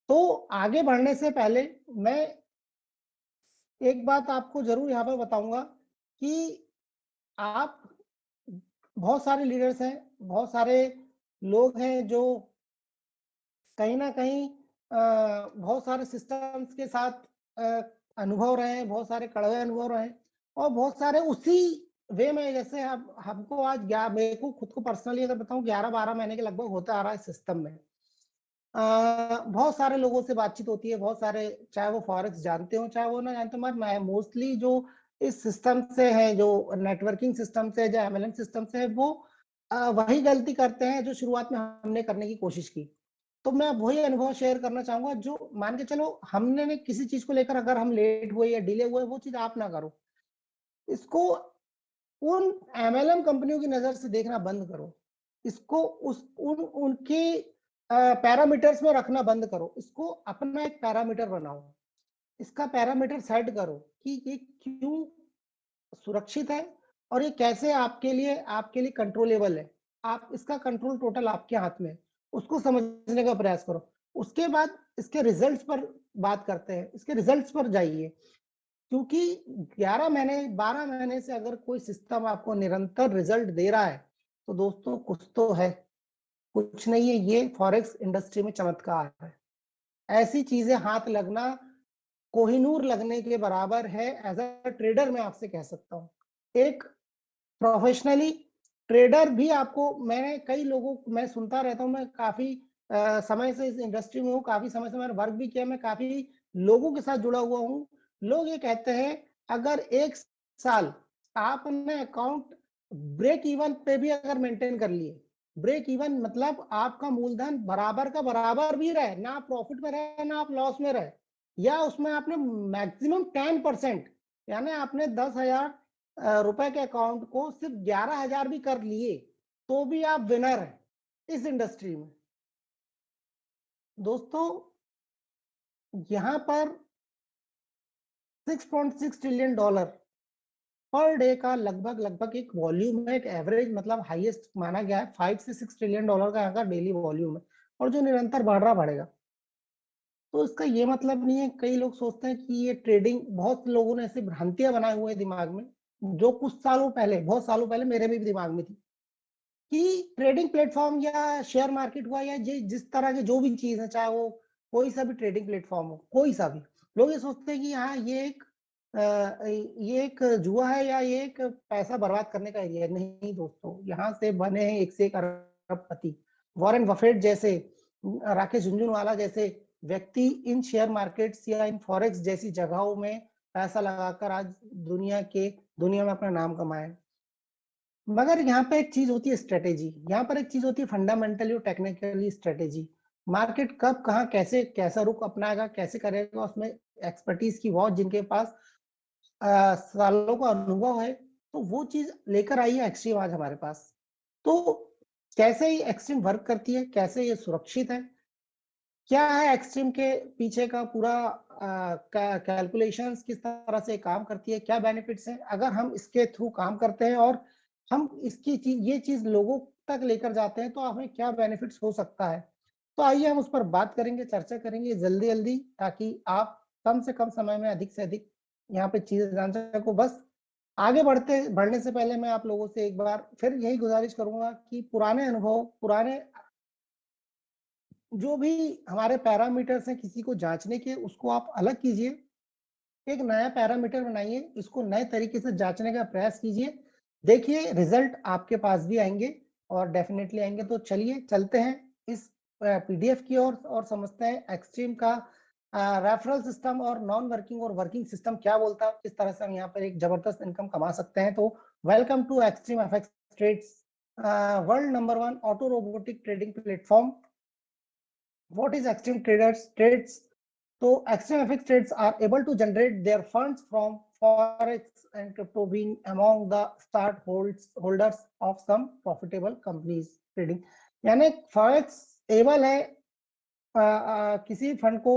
तो आगे बढ़ने से पहले मैं एक बात आपको जरूर यहाँ पर बताऊंगा कि आप, बहुत सारे लीडर्स हैं, बहुत सारे लोग हैं जो कहीं ना कहीं बहुत सारे सिस्टम्स के साथ अनुभव रहे हैं, बहुत सारे कड़वे अनुभव रहे हैं, और बहुत सारे उसी वे में, जैसे हमको आज मेरे को खुद को पर्सनली अगर बताऊं 11-12 महीने के लगभग होता आ रहा है सिस्टम में। बहुत सारे लोगों से बातचीत होती है, बहुत सारे, चाहे वो फॉरेक्स जानते हो चाहे वो ना जानते हो, मगर मैं मोस्टली जो इस सिस्टम से है, जो नेटवर्किंग सिस्टम से, जो एमएलएम सिस्टम से है, वो वही गलती करते हैं जो शुरुआत में हमने करने की कोशिश की। तो मैं वही अनुभव शेयर करना चाहूंगा, जो मान के चलो हमने ने किसी चीज को लेकर अगर हम लेट हुए या डिले हुए, वो चीज आप ना करो। इसको उन एमएलएम कंपनियों की नजर से देखना बंद करो। इसको उनके पैरामीटर्स में रखना बंद करो। इसको अपना एक पैरामीटर बनाओ, इसका पैरामीटर सेट करो कि ये क्यों सुरक्षित है और ये कैसे आपके लिए कंट्रोलेबल है। आप इसका कंट्रोल टोटल आपके हाथ में है, उसको समझने का प्रयास करो। उसके बाद इसके रिजल्ट्स पर बात करते हैं, इसके रिजल्ट्स पर जाइए। क्योंकि 11 महीने 12 महीने से अगर कोई सिस्टम आपको निरंतर रिजल्ट दे रहा है, तो दोस्तों कुछ तो है, कुछ नहीं है, ये फॉरेक्स इंडस्ट्री में चमत्कार है। ऐसी चीजें हाथ लगना कोहिनूर लगने के बराबर है। एज अ ट्रेडर मैं आपसे कह सकता हूँ, एक प्रोफेशनली ट्रेडर भी आपको, मैंने कई लोगों, मैं सुनता रहता हूँ, मैं काफी समय से इस इंडस्ट्री में हूँ, काफी समय से मैंने वर्क भी किया, मैं काफी लोगों के साथ जुड़ा हुआ हूँ। लोग ये कहते हैं अगर एक साल आपने अकाउंट ब्रेक इवन पे भी अगर मेंटेन कर लिए, ब्रेक इवन मतलब आपका मूलधन बराबर का बराबर भी रहे, ना आप प्रॉफिट में रहे ना आप लॉस में रहे, या उसमें आपने मैक्सिमम 10%, यानी आपने 10,000 रुपए के अकाउंट को सिर्फ 11,000 भी कर लिए, तो भी आप विनर हैं इस इंडस्ट्री में। दोस्तों यहां पर $6.6 ट्रिलियन पर डे का लगभग लगभग एक वॉल्यूम है, एक एवरेज मतलब हाईएस्ट माना गया है। $5 से $6 ट्रिलियन का यहाँ का डेली वॉल्यूम है, और जो निरंतर बढ़ रहा बढ़ेगा। तो इसका ये मतलब नहीं है, कई लोग सोचते हैं कि ये ट्रेडिंग, बहुत लोगों ने ऐसी भ्रांतियां बनाए हुए हैं दिमाग में, जो कुछ सालों पहले, बहुत सालों पहले मेरे भी दिमाग में थी, कि ट्रेडिंग प्लेटफॉर्म या शेयर मार्केट हुआ या जिस तरह के जो भी चीज है, चाहे वो कोई सा भी ट्रेडिंग प्लेटफॉर्म हो, कोई सा भी, लोग ये सोचते हैं कि हाँ ये एक जुआ है, या ये एक पैसा बर्बाद करने का एरिया है। नहीं दोस्तों, यहाँ से बने हैं एक से एक अरबपति। वॉरेन बफेट जैसे, राकेश झुनझुनवाला जैसे व्यक्ति इन शेयर मार्केट्स या इन फॉरेक्स जैसी जगहों में पैसा लगाकर आज दुनिया में अपना नाम कमाए। मगर यहाँ पे एक चीज होती है स्ट्रेटेजी, यहाँ पर एक चीज होती है फंडामेंटली और टेक्निकली स्ट्रेटेजी। मार्केट कब कहाँ कैसे कैसा रुख अपनाएगा, कैसे करेगा, उसमें एक्सपर्टीज की बहुत, जिनके पास सालों का अनुभव है, तो वो चीज लेकर आई है एक्सट्रीम आज हमारे पास। तो कैसे ये एक्सट्रीम वर्क करती है, कैसे ये सुरक्षित है, क्या है एक्सट्रीम के पीछे का पूरा कैलकुलेशंस, किस तरह से काम करती है, क्या बेनिफिट्स हैं, अगर हम इसके थ्रू काम करते हैं और हम ये चीज लोगों तक लेकर जाते हैं, तो हमें क्या बेनिफिट्स हो सकता है। तो आइए हम उस पर बात करेंगे, चर्चा करेंगे जल्दी जल्दी, ताकि आप कम से कम समय में अधिक से अधिक यहाँ पे चीजें जान सको। बस आगे बढ़ने से पहले मैं आप लोगों से एक बार फिर यही गुजारिश करूंगा कि पुराने अनुभव, पुराने जो भी हमारे पैरामीटर्स हैं किसी को जांचने के, उसको आप अलग कीजिए, एक नया पैरामीटर बनाइए, इसको नए तरीके से जांचने का प्रयास कीजिए। देखिए रिजल्ट आपके पास भी आएंगे, और डेफिनेटली आएंगे। तो चलिए चलते हैं इस पीडीएफ की ओर और समझते हैं एक्सट्रीम का रेफरल सिस्टम और नॉन वर्किंग और वर्किंग सिस्टम क्या बोलता है, किस तरह से हम यहाँ पर एक जबरदस्त इनकम कमा सकते हैं। तो welcome to extreme FX trades, world number 1 auto robotic trading platform. What is extreme traders trades? So extreme FX trades are able to generate their funds from forex and crypto, being among the start holders of some profitable companies trading. यानी forex able है किसी fund को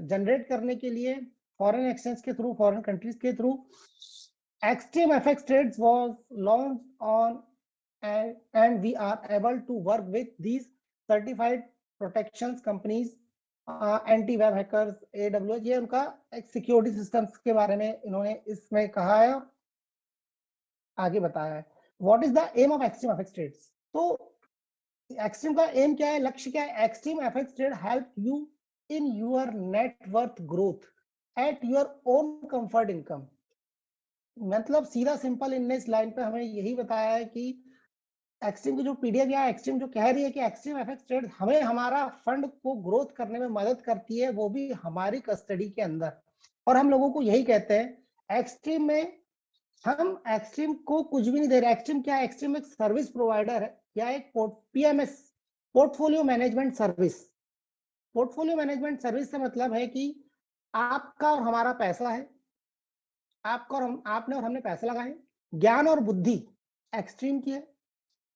generate करने के लिए foreign exchange के through, foreign countries के through. Extreme FX trades was launched on and we are able to work with these certified protections companies anti web hackers, AWS, ये उनका एक सिक्योरिटी सिस्टम्स के बारे में इन्होंने इसमें कहा है और आगे बताया है। What is the aim of extreme FX trades? तो एक्सट्रीम का एम क्या है, लक्ष्य क्या है? Extreme FX trade help you in your net worth growth at your own comfort income. मतलब सीधा सिंपल इनने इस लाइन पे हमें यही बताया है कि एक्सट्रीम की जो पीडीएफ या एक्सट्रीम जो कह रही है कि एक्सट्रीम एफएक्स ट्रेड हमें हमारा फंड को ग्रोथ करने में मदद करती है, वो भी हमारी कस्टडी के अंदर। और हम लोगों को यही कहते हैं एक्सट्रीम में हम एक्सट्रीम को कुछ भी नहीं दे रहे। एक्सट्रीम क्या है? एक्सट्रीम एक सर्विस प्रोवाइडर है या एक PMS, portfolio management service. Portfolio management service से मतलब है कि आपका और हमारा पैसा है, आपका और आपने और हमने पैसे लगाए, ज्ञान और बुद्धि एक्सट्रीम की है।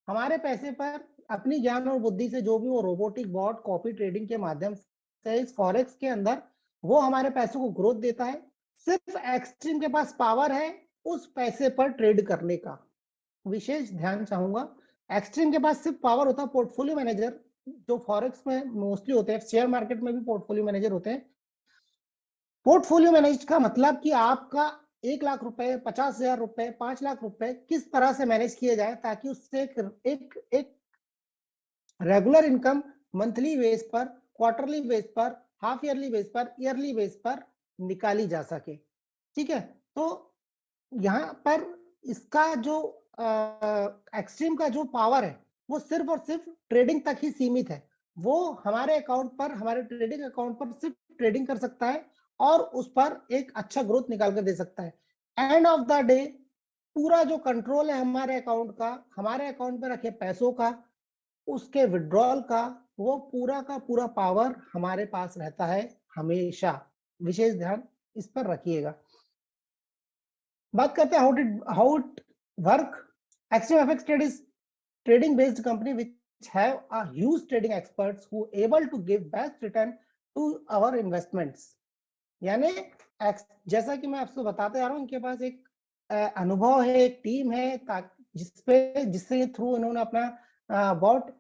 हमारे पैसे पर अपनी ज्ञान और बुद्धि से जो भी वो रोबोटिक बॉट कॉपी ट्रेडिंग के माध्यम से इस फॉरेक्स के अंदर वो हमारे पैसों को ग्रोथ देता है। सिर्फ एक्सट्रीम के पास पावर है उस पैसे पर ट्रेड करने का। विशेष ध्यान चाहूंगा, एक्सट्रीम के पास सिर्फ पावर होता है। पोर्टफोलियो मैनेजर जो फॉरेक्स में मोस्टली होते हैं, शेयर मार्केट में भी पोर्टफोलियो मैनेजर होते हैं। पोर्टफोलियो मैनेज का मतलब कि आपका 1 लाख रुपए, 50,000 रुपए, 5 लाख रुपए किस तरह से मैनेज किए जाए ताकि उससे एक रेगुलर इनकम मंथली बेस पर, क्वार्टरली बेस पर, हाफ ईयरली बेस पर, ईयरली बेस पर निकाली जा सके। ठीक है, तो यहाँ पर इसका जो एक्सट्रीम का जो पावर है वो सिर्फ और सिर्फ ट्रेडिंग तक ही सीमित है। वो हमारे अकाउंट पर, हमारे ट्रेडिंग अकाउंट पर सिर्फ ट्रेडिंग कर सकता है और उस पर एक अच्छा ग्रोथ निकाल कर दे सकता है। एंड ऑफ द डे पूरा जो कंट्रोल है हमारे अकाउंट का, हमारे अकाउंट पर रखे पैसों का, उसके विड्रॉल का, वो पूरा का पूरा पावर हमारे पास रहता है हमेशा। विशेष ध्यान इस पर रखिएगा। बात करते हैं how it work. Extreme FX trade is trading based company which have a huge trading experts who able to give best return to our investments। यानी जैसा कि मैं आपसे बताते आ रहा हूँ, इनके पास एक अनुभव है, एक टीम है जिससे थ्रू इन्होंने अपना बॉट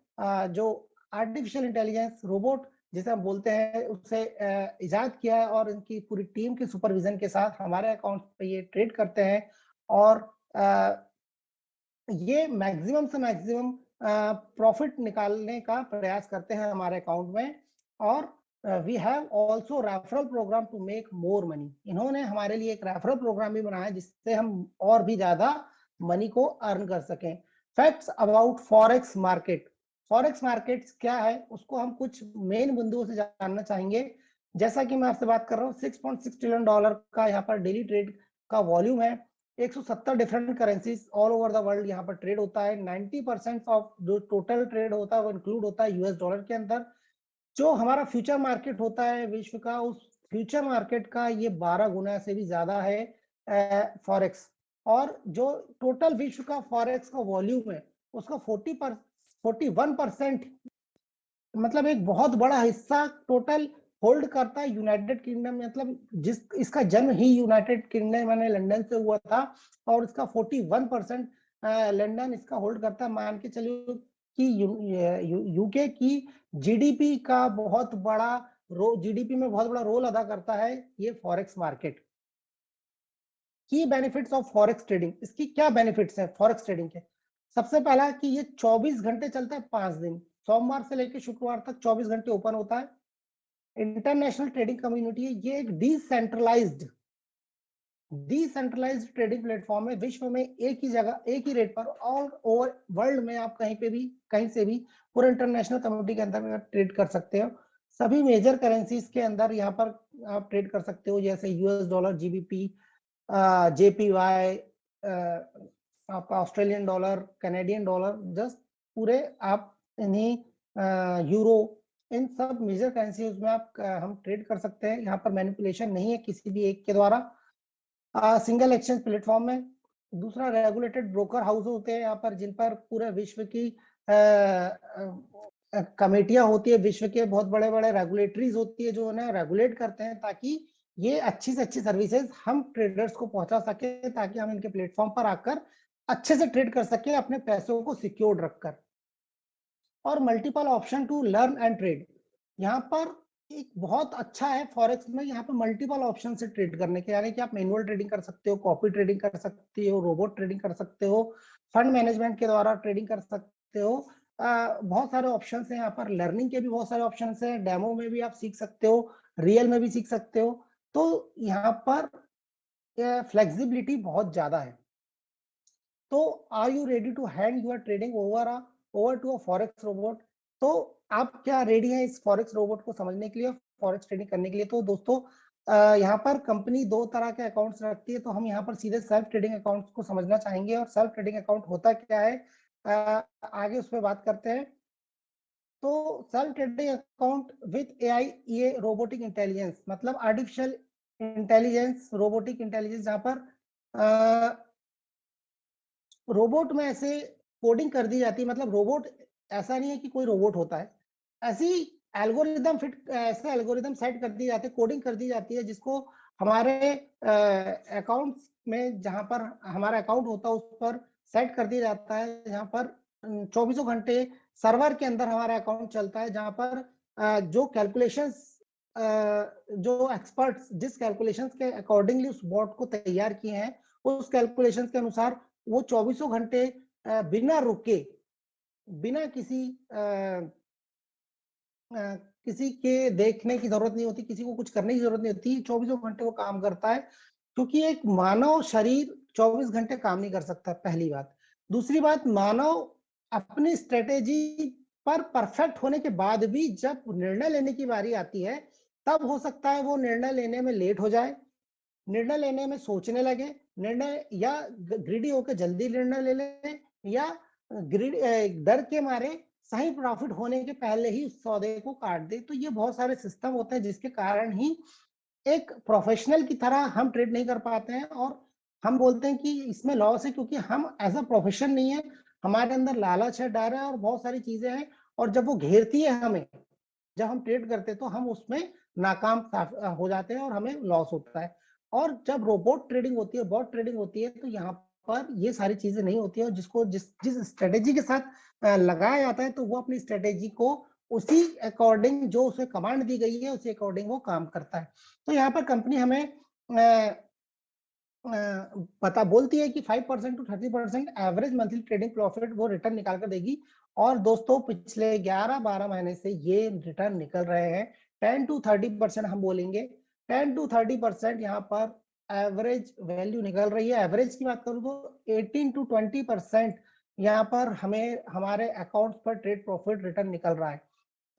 जो आर्टिफिशियल इंटेलिजेंस रोबोट जिसे हम बोलते हैं उससे इजाद किया है और इनकी पूरी टीम के सुपरविजन के साथ हमारे अकाउंट पे ये ट्रेड करते हैं और ये मैक्सिमम से मैक्सिमम प्रॉफिट निकालने का प्रयास करते हैं हमारे अकाउंट में। और we have also referral programme to make more money. इन्होंने हमारे लिए एक रेफरल प्रोग्राम भी बनाया जिससे हम और भी ज्यादा मनी को अर्न कर सकें। Facts about forex market. Forex market क्या है उसको हम कुछ मेन बिंदुओं से जानना चाहेंगे। जैसा कि मैं आपसे बात कर रहा हूँ, $6.6 ट्रिलियन का यहाँ पर डेली ट्रेड का वॉल्यूम है। 170 different currencies all over the world यहाँ पर ट्रेड होता है। 90% ऑफ जो टोटल ट्रेड होता है वो इंक्लूड होता है यूएस डॉलर के अंदर। जो हमारा फ्यूचर मार्केट होता है विश्व का, उस फ्यूचर मार्केट का ये 12 गुना से भी ज्यादा है फॉरेक्स। और जो टोटल विश्व का फॉरेक्स का वॉल्यूम है उसका 41% मतलब एक बहुत बड़ा हिस्सा टोटल होल्ड करता है यूनाइटेड किंगडम। मतलब जिस इसका जन्म ही यूनाइटेड किंगडम यानी लंदन से हुआ था और इसका 41% लंदन इसका होल्ड करता है। मान के चलिए कि यूके की जीडीपी का बहुत बड़ा जीडीपी में बहुत बड़ा रोल अदा करता है ये forex market. Key benefits of forex trading. इसकी क्या बेनिफिट्स है फॉरेक्स ट्रेडिंग के? सबसे पहला कि ये 24 घंटे चलता है, 5 दिन, सोमवार से लेकर शुक्रवार तक 24 घंटे ओपन होता है। इंटरनेशनल ट्रेडिंग कम्युनिटी है, ये एक डिसेंट्रलाइज्ड ट्रेडिंग प्लेटफॉर्म है। विश्व में एक ही जगह एक ही रेट पर ऑल ओवर वर्ल्ड में आप कहीं पे भी कहीं से भी पूरे इंटरनेशनल कम्युनिटी के अंदर ट्रेड कर सकते हो। सभी मेजर करेंसीज के अंदर यहाँ पर आप ट्रेड कर सकते हो, जैसे यूएस डॉलर, जीबीपी, जेपीवाई, आपका Australian dollar, Canadian dollar, just पूरे आप इन्हीं यूरो, इन सब मेजर करेंसीज में आप हम ट्रेड कर सकते हैं। यहाँ पर मैनिपुलेशन नहीं है किसी भी एक के द्वारा। सिंगल एक्सचेंज प्लेटफॉर्म में। दूसरा, रेगुलेटेड ब्रोकर हाउस होते हैं यहाँ पर जिन पर पूरे विश्व की कमेटियां होती है, विश्व के बहुत बड़े बड़े रेगुलेटरीज होती है जो उन्हें रेगुलेट करते हैं ताकि ये अच्छी से अच्छी सर्विसेज हम ट्रेडर्स को पहुंचा सके, ताकि हम इनके प्लेटफॉर्म पर आकर अच्छे से ट्रेड कर सके अपने पैसों को सिक्योर्ड रखकर। और multiple option to learn and trade. यहाँ पर एक बहुत अच्छा है फॉरेक्स में, यहाँ पे मल्टीपल ऑप्शन से ट्रेड करने के, यानी कि आप मैनुअल ट्रेडिंग कर सकते हो, कॉपी ट्रेडिंग कर सकते हो, रोबोट ट्रेडिंग कर सकते हो, फंड मैनेजमेंट के द्वारा ट्रेडिंग कर सकते हो। बहुत सारे ऑप्शन हैं यहाँ पर, लर्निंग के भी बहुत सारे ऑप्शन हैं, डेमो में भी आप सीख सकते हो, रियल में भी सीख सकते हो। तो यहाँ पर फ्लेक्सिबिलिटी बहुत ज्यादा है। तो are you ready to hand your trading over to a forex robot? तो आप क्या रेडी हैं इस फॉरेक्स रोबोट को समझने के लिए, फॉरेक्स ट्रेडिंग करने के लिए? तो दोस्तों यहाँ पर कंपनी दो तरह के अकाउंट्स रखती है, तो हम यहाँ पर सीधे सेल्फ ट्रेडिंग अकाउंट्स को समझना चाहेंगे। और सेल्फ ट्रेडिंग अकाउंट होता क्या है, आगे उस पर बात करते हैं। तो self trading account with AI, ये रोबोटिक इंटेलिजेंस, मतलब आर्टिफिशियल इंटेलिजेंस, रोबोटिक इंटेलिजेंस, जहाँ पर रोबोट में ऐसे कोडिंग कर दी जाती है, मतलब रोबोट ऐसा नहीं है कि कोई रोबोट होता है, ऐसी ऐसे एल्गोरिदम सेट कर दी जाती है, कोडिंग कर दी जाती है, जिसको हमारे अकाउंट्स में, जहां पर हमारा अकाउंट होता है उस पर सेट कर दिया जाता है, जहां पर 24 घंटे सर्वर के अंदर हमारा अकाउंट चलता है, जहां पर जो कैलकुलेशंस, जो एक्सपर्ट्स जिस कैलकुलेशंस के अकॉर्डिंगली उस बॉट को तैयार किए हैं, उस कैलकुलेशंस के अनुसार वो 24 घंटे बिना रुके, बिना किसी के देखने की जरूरत नहीं होती, किसी को कुछ करने की जरूरत नहीं होती, 24 घंटे वो काम करता है। क्योंकि एक मानव शरीर 24 घंटे काम नहीं कर सकता, पहली बात। दूसरी बात, मानव अपनी स्ट्रेटेजी पर परफेक्ट होने के बाद भी जब निर्णय लेने की बारी आती है, तब हो सकता है वो निर्णय लेने में लेट हो जाए, निर्णय लेने में सोचने लगे, निर्णय या ग्रीडी होकर जल्दी निर्णय ले ले, या डर के मारे सही प्रॉफिट होने के पहले ही उस सौदे को काट दे। तो ये बहुत सारे सिस्टम होते हैं जिसके कारण ही एक प्रोफेशनल की तरह हम ट्रेड नहीं कर पाते हैं, और हम बोलते हैं कि इसमें लॉस है, क्योंकि हम एज अ प्रोफेशन नहीं है, हमारे अंदर लालच है, डर है, और बहुत सारी चीजें हैं, और जब वो घेरती है हमें, जब हम ट्रेड करते हैं तो हम उसमें नाकाम हो जाते हैं और हमें लॉस होता है। और जब रोबोट ट्रेडिंग होती है, बॉट ट्रेडिंग होती है, तो यहाँ पर ये सारी चीजें नहीं होती है, और जिसको जिस जिस स्ट्रेटेजी के साथ लगाया जाता है, तो वो अपनी स्ट्रेटेजी को उसी अकॉर्डिंग, जो उसे कमांड दी गई है उसी अकॉर्डिंग वो काम करता है। तो यहाँ पर कंपनी हमें पता बोलती है कि 5% to 30% average monthly trading profit वो रिटर्न निकाल कर देगी। और दोस्तों पिछले 11-12 महीने से ये रिटर्न निकल रहे हैं। 10 टू 30% हम बोलेंगे, 10 टू 30% यहाँ पर एवरेज वैल्यू निकल रही है। एवरेज की बात करूं तो 18 टू 20% यहाँ पर हमें हमारे अकाउंट पर ट्रेड प्रॉफिट रिटर्न निकल रहा है।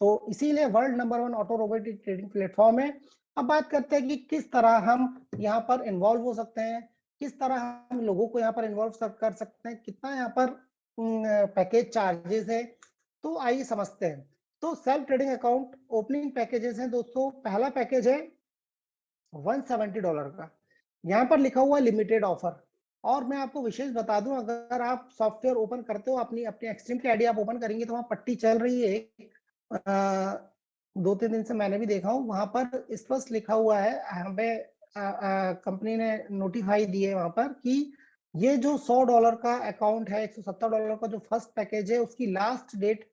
तो इसीलिए world number 1 auto robotic trading platform है। अब बात करते हैं कि किस तरह हम यहाँ पर इन्वॉल्व हो सकते हैं, किस तरह हम लोगों को यहाँ पर इन्वॉल्व कर सकते हैं, कितना यहाँ पर पैकेज चार्जेस है। तो आइए समझते हैं। तो self trading account opening packages हैं दोस्तों। पहला पैकेज है $170 का, यहाँ पर लिखा हुआ लिमिटेड ऑफर। और मैं आपको विशेष बता दूं, अगर आप सॉफ्टवेयर ओपन करते हो, अपनी अपनी एक्सट्रीम की आईडी आप ओपन करेंगे, तो वहां पट्टी चल रही है, 2-3 दिन से मैंने भी देखा हूँ, वहां पर स्पष्ट लिखा हुआ है, हमें कंपनी ने नोटिफाई दिए वहां पर कि ये जो $100 का अकाउंट है, $170 का जो फर्स्ट पैकेज है, उसकी लास्ट डेट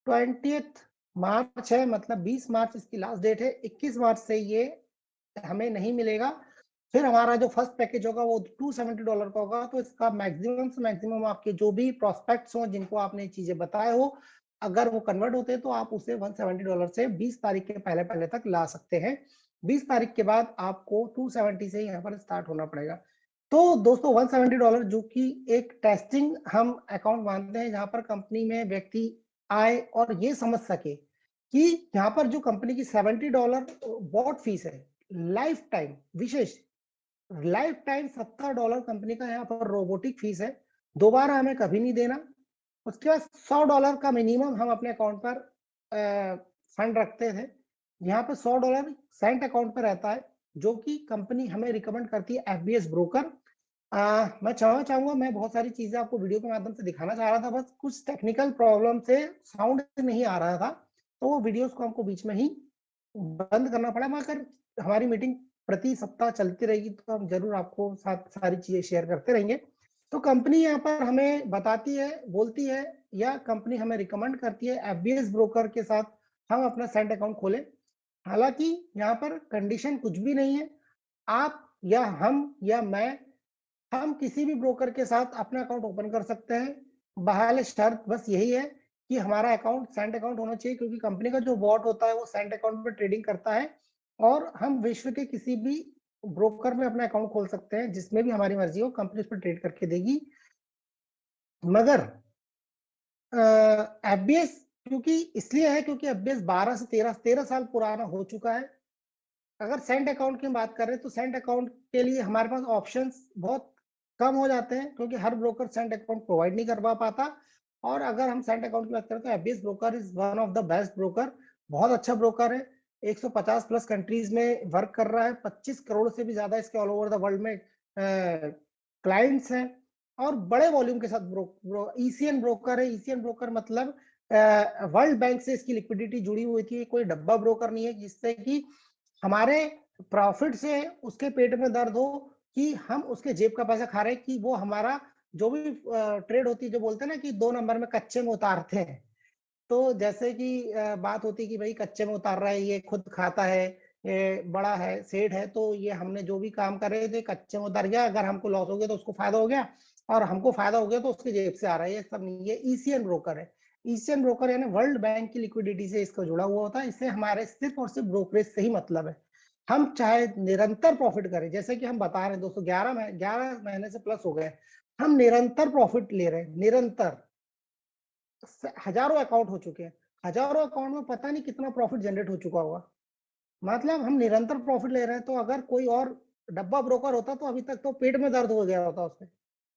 20 मार्च है, मतलब 20 मार्च इसकी लास्ट डेट है। 21 मार्च से ये हमें नहीं मिलेगा। फिर हमारा जो फर्स्ट पैकेज होगा वो $270 का होगा। तो इसका मैक्सिमम से मैक्सिमम आपके जो भी प्रोस्पेक्ट्स हो, जिनको आपने चीजें बताए हो, अगर वो कन्वर्ट होते हैं तो आप उसे $170 से 20 तारीख के पहले पहले तक ला सकते हैं। 20 तारीख के बाद आपको 270 से यहाँ पर स्टार्ट होना पड़ेगा। तो दोस्तों $170 जो कि एक टेस्टिंग हम अकाउंट मानते हैं, जहां पर कंपनी में व्यक्ति आए और ये समझ सके कि यहाँ पर जो कंपनी की $70 बॉट फीस है, लाइफ टाइम विशेष, लाइफ टाइम $70 कंपनी का यहाँ पर रोबोटिक फीस है, दोबारा हमें कभी नहीं देना। उसके बाद $100 का मिनिमम हम अपने अकाउंट पर फंड रखते थे। यहाँ पर $100 सेंट अकाउंट पर रहता है, जो कि कंपनी हमें रिकमेंड करती है, एफबीएस ब्रोकर। मैं चाहूंगा, मैं बहुत सारी चीजें आपको वीडियो के माध्यम से दिखाना चाह रहा था, बस कुछ टेक्निकल प्रॉब्लम से साउंड नहीं आ रहा था, तो वो वीडियोस को हमको बीच में ही बंद करना पड़ा। मगर हमारी मीटिंग प्रति सप्ताह चलती रहेगी, तो हम जरूर आपको साथ सारी चीजें शेयर करते रहेंगे। तो कंपनी यहाँ पर हमें बताती है, बोलती है, या कंपनी हमें रिकमेंड करती है एफबीएस ब्रोकर के साथ हम अपना सेंट अकाउंट खोलें। हालांकि यहाँ पर कंडीशन कुछ भी नहीं है, आप या हम या मैं, हम किसी भी ब्रोकर के साथ अपना अकाउंट ओपन कर सकते हैं। बहाल शर्त बस यही है कि हमारा अकाउंट सेंट अकाउंट होना चाहिए, क्योंकि कंपनी का जो बॉट होता है वो सेंट अकाउंट पर ट्रेडिंग करता है, और हम विश्व के किसी भी ब्रोकर में अपना अकाउंट खोल सकते हैं, जिसमें भी हमारी मर्जी हो, कंपनी उस पर ट्रेड करके देगी। मगर एफबीएस क्योंकि इसलिए है क्योंकि एफबीएस 12 से 13 साल पुराना हो चुका है। अगर सेंट अकाउंट की बात करें तो सेंट अकाउंट के लिए हमारे पास ऑप्शंस बहुत कम हो जाते हैं, क्योंकि हर ब्रोकर सेंट अकाउंट प्रोवाइड नहीं करवा पाता। और अगर हम सेंट अकाउंट की बात करें तो FBS broker is one of the best broker, बहुत अच्छा ब्रोकर है। 150 प्लस कंट्रीज में वर्क कर रहा है, 25 करोड़ से भी ज्यादा इसके ऑल ओवर द वर्ल्ड में क्लाइंट्स हैं, और बड़े वॉल्यूम के साथ ईसीएन ब्रोकर है। ईसीएन ब्रोकर मतलब वर्ल्ड बैंक से इसकी लिक्विडिटी जुड़ी हुई थी, कोई डब्बा ब्रोकर नहीं है जिससे कि हमारे प्रॉफिट से उसके पेट में दर्द हो कि हम उसके जेब का पैसा खा रहे हैं, कि वो हमारा जो भी ट्रेड होती है, जो बोलते हैं ना कि 2 नंबर में कच्चे में उतारते हैं। तो जैसे कि बात होती है कि भाई कच्चे में उतार रहा है, ये खुद खाता है, ये बड़ा है, सेठ है, तो ये हमने जो भी काम करे थे कच्चे में उतर गया, अगर हमको लॉस हो गया तो उसको फायदा हो गया, और हमको फायदा हो गया तो उसके जेब से आ रहा है, ये सब नहीं। ये ईसीएन ब्रोकर है। ईसीएन ब्रोकर यानी वर्ल्ड बैंक की लिक्विडिटी से इसको जुड़ा हुआ होता है। इससे हमारे सिर्फ और सिर्फ ब्रोकरेज से ही मतलब है। हम चाहे निरंतर प्रॉफिट करें, जैसे कि हम बता रहे हैं दोस्तों, 11 महीने से प्लस हो गए, हम निरंतर प्रॉफिट ले रहे हैं, निरंतर। हजारों अकाउंट हो चुके हैं, हजारों अकाउंट में पता नहीं कितना प्रॉफिट जनरेट हो चुका होगा। मतलब हम निरंतर प्रॉफिट ले रहे हैं, तो अगर कोई और डब्बा ब्रोकर होता तो अभी तक तो पेट में दर्द हो गया होता उससे।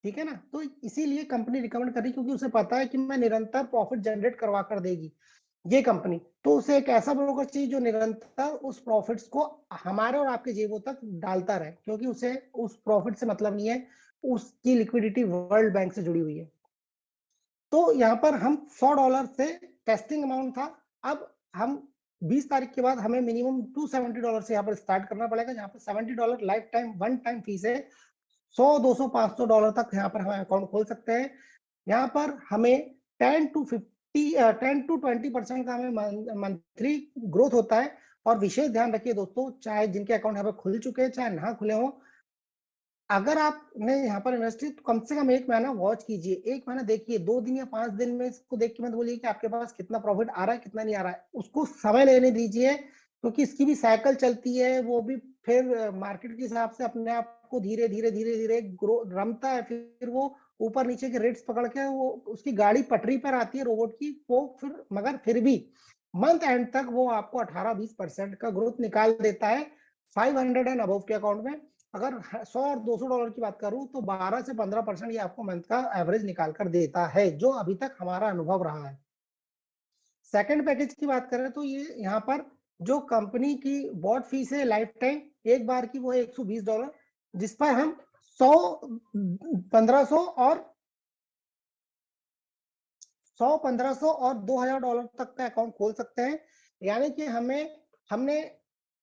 ठीक है ना, तो इसीलिए कंपनी रिकमेंड कर रही, क्योंकि उसे पता है कि मैं निरंतर प्रॉफिट जनरेट करवा कर देगी ये कंपनी। तो उसे एक ऐसा ब्रोकर चाहिए जो निरंतर उस प्रॉफिट्स को हमारे और आपके जेबों तक डालता रहे, क्योंकि उसे उस प्रॉफिट से मतलब नहीं है, उसकी लिक्विडिटी वर्ल्ड बैंक से जुड़ी हुई है। तो यहाँ पर हम $100 से टेस्टिंग अमाउंट था। अब हम 20 तारीख के बाद हमें मिनिमम $270 से यहाँ पर स्टार्ट करना पड़ेगा, जहाँ पर $70 life time one time fees है। 100, 200, $500 तक यहाँ पर हम अकाउंट खोल सकते हैं। यहाँ पर हमें 10 to 20% का हमें मंथली ग्रोथ होता है। और विशेष ध्यान रखिए दोस्तों, चाहे जिनके अकाउंट यहाँ पर खुल चुके हैं चाहे ना खुले हों, अगर आपने यहाँ पर इन्वेस्ट तो कम से कम 1 महीना वॉच कीजिए, 1 महीना देखिए, 2 दिन या 5 दिन में इसको देख के मत बोलिए कि आपके पास कितना प्रॉफिट आ रहा है कितना नहीं आ रहा है, उसको समय लेने दीजिए, क्योंकि इसकी भी साइकिल चलती है, वो भी फिर मार्केट के हिसाब से अपने आप को धीरे धीरे धीरे धीरे ग्रो रमता है, फिर वो ऊपर नीचे के रेट्स पकड़ के वो उसकी गाड़ी पटरी पर आती है रोबोट की, वो फिर मगर फिर भी मंथ एंड तक वो आपको 18-20% का ग्रोथ निकाल देता है 500 एंड अबव के अकाउंट में। अगर 100 और $200 की बात करूं तो 12 से 15% ये आपको मंथ का एवरेज निकाल कर देता है, जो अभी तक हमारा अनुभव रहा है। सेकंड पैकेज की बात करें तो ये यहाँ पर जो कंपनी की बॉट फीस है लाइफ टाइम एक बार की, वो है $120, जिस पर हम 100, 1500 और $2,000 तक का अकाउंट खोल सकते हैं। यानी कि हमने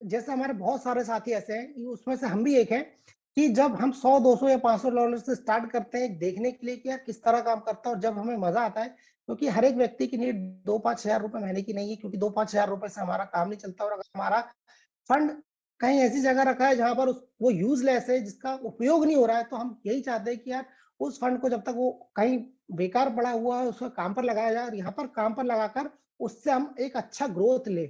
जैसे हमारे बहुत सारे साथी ऐसे हैं, उसमें से हम भी एक हैं, कि जब हम 100, 200 या $500 से स्टार्ट करते हैं देखने के लिए कि यार किस तरह काम करता है, और जब हमें मजा आता है, क्योंकि हर एक व्यक्ति की नीड 2-5 हजार रुपए महीने की नहीं है, क्योंकि 2-5 हजार रुपए से हमारा काम नहीं चलता। और अगर हमारा फंड कहीं ऐसी जगह रखा है जहां पर वो यूजलेस है, जिसका उपयोग नहीं हो रहा है, तो हम यही चाहते हैं कि यार उस फंड को जब तक वो कहीं बेकार पड़ा हुआ है उसको काम पर लगाया जाए, और यहाँ पर काम पर लगाकर उससे हम एक अच्छा ग्रोथ ले।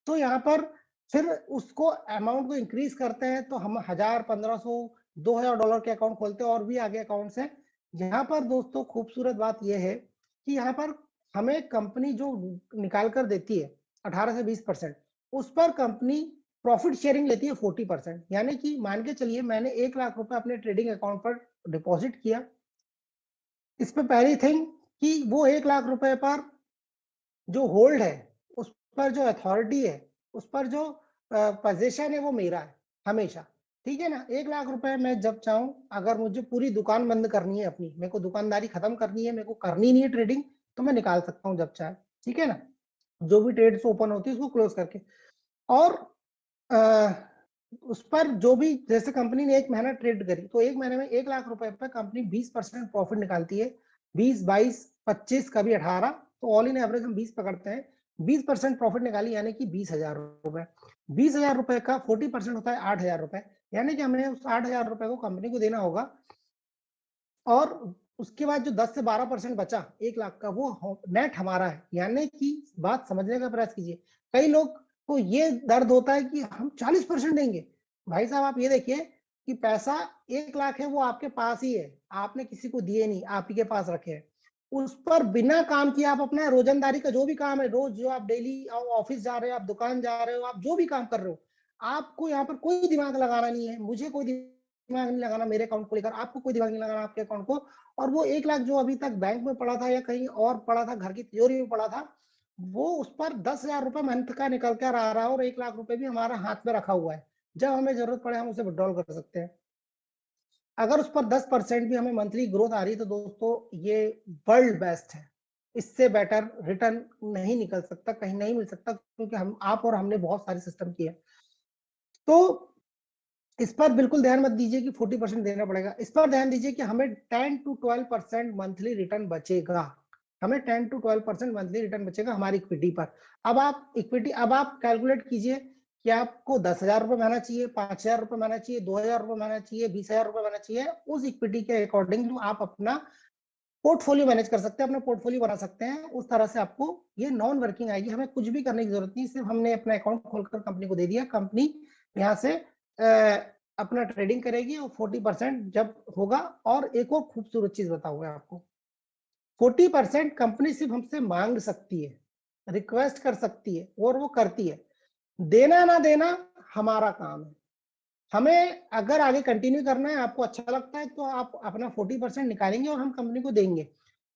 तो यहाँ पर फिर उसको अमाउंट को इंक्रीज करते हैं, तो हम 1000, 1500, $2,000 के अकाउंट खोलते हैं, और भी आगे अकाउंट्स हैं। यहाँ पर दोस्तों खूबसूरत बात यह है कि यहाँ पर हमें कंपनी जो निकाल कर देती है 18 से 20%, उस पर कंपनी प्रॉफिट शेयरिंग लेती है 40%। यानी कि मान के चलिए मैंने 1 लाख रुपए अपने ट्रेडिंग अकाउंट पर डिपॉजिट किया, इस पे पहली थिंग कि वो 1 लाख रुपए पर जो होल्ड है, उस पर जो अथॉरिटी है, उस पर जो पोजीशन है, वो मेरा है हमेशा। ठीक है ना, 1 लाख रुपए मैं जब चाहूं, अगर मुझे पूरी दुकान बंद करनी है अपनी, मेरे को दुकानदारी खत्म करनी है, मेरे को करनी नहीं है ट्रेडिंग, तो मैं निकाल सकता हूं जब चाहे। ठीक है ना, जो भी ट्रेड्स ओपन होती है उसको क्लोज करके। और उस पर जो भी, जैसे कंपनी ने 1 महीना ट्रेड करी, तो 1 महीने में 1 लाख रुपए पर कंपनी 20% प्रॉफिट निकालती है। 20, 22, 25, कभी 18, तो ऑल इन एवरेज हम 20 पकड़ते हैं। 20% प्रॉफिट निकाली, यानी कि 20,000 रुपए। 20,000 रुपए का 40% होता है 8,000 रुपए, यानी कि हमें उस 8,000 रुपए को कंपनी को देना होगा। और उसके बाद जो 10 से 12% बचा 1 लाख का, वो नेट हमारा है। यानी कि बात समझने का प्रयास कीजिए। कई लोग को ये दर्द होता है कि हम 40% देंगे। भाई साहब आप ये देखिए कि पैसा 1 लाख है, वो आपके पास ही है, आपने किसी को दिए नहीं, आप ही के पास रखे हैं। उस पर बिना काम किए आप अपना रोजंदारी का जो भी काम है, रोज जो आप डेली ऑफिस जा रहे हो, आप दुकान जा रहे हो, आप जो भी काम कर रहे हो, आपको यहाँ पर कोई दिमाग लगाना नहीं है, मुझे कोई दिमाग नहीं लगाना मेरे अकाउंट को लेकर, आपको कोई दिमाग नहीं लगाना आपके अकाउंट को। और वो 1 लाख जो अभी तक बैंक में पड़ा था या कहीं और पड़ा था, घर की तिजोरी में पड़ा था, वो उस पर 10,000 रुपए मंथ का निकल कर आ रहा है, और 1 लाख रुपए भी हमारा हाथ में रखा हुआ है। जब हमें जरूरत पड़े हम उसे विड्रॉल कर सकते हैं। अगर उस पर 10% भी हमें मंथली ग्रोथ आ रही है तो दोस्तों ये वर्ल्ड बेस्ट है। इससे बेटर रिटर्न नहीं निकल सकता, कहीं नहीं मिल सकता, क्योंकि हम आप और हमने बहुत सारे सिस्टम किए। तो इस पर बिल्कुल ध्यान मत दीजिए कि 40% देना पड़ेगा। इस पर ध्यान दीजिए कि हमें 10 to 12% मंथली रिटर्न बचेगा। हमें 10 to 12% मंथली रिटर्न बचेगा हमारी इक्विटी पर। अब आप कैलकुलेट कीजिए कि आपको 10,000 रुपए महीना चाहिए, 5,000 रुपए महीना चाहिए, 2,000 रुपए महीना चाहिए, 20,000 रुपए महीना चाहिए। उस इक्विटी के अकॉर्डिंग आप अपना पोर्टफोलियो मैनेज कर सकते हैं, अपना पोर्टफोलियो बना सकते हैं। उस तरह से आपको ये नॉन वर्किंग आएगी। हमें कुछ भी करने की जरूरत नहीं, सिर्फ हमने अपना अकाउंट खोलकर कंपनी को दे दिया, कंपनी यहाँ से अपना ट्रेडिंग करेगी और 40% जब होगा। और एक और खूबसूरत चीज बताऊंगा आपको, 40% कंपनी सिर्फ हमसे मांग सकती है, रिक्वेस्ट कर सकती है, और वो करती है। देना ना देना हमारा काम है। हमें अगर आगे कंटिन्यू करना है, आपको अच्छा लगता है, तो आप अपना 40% निकालेंगे और हम कंपनी को देंगे।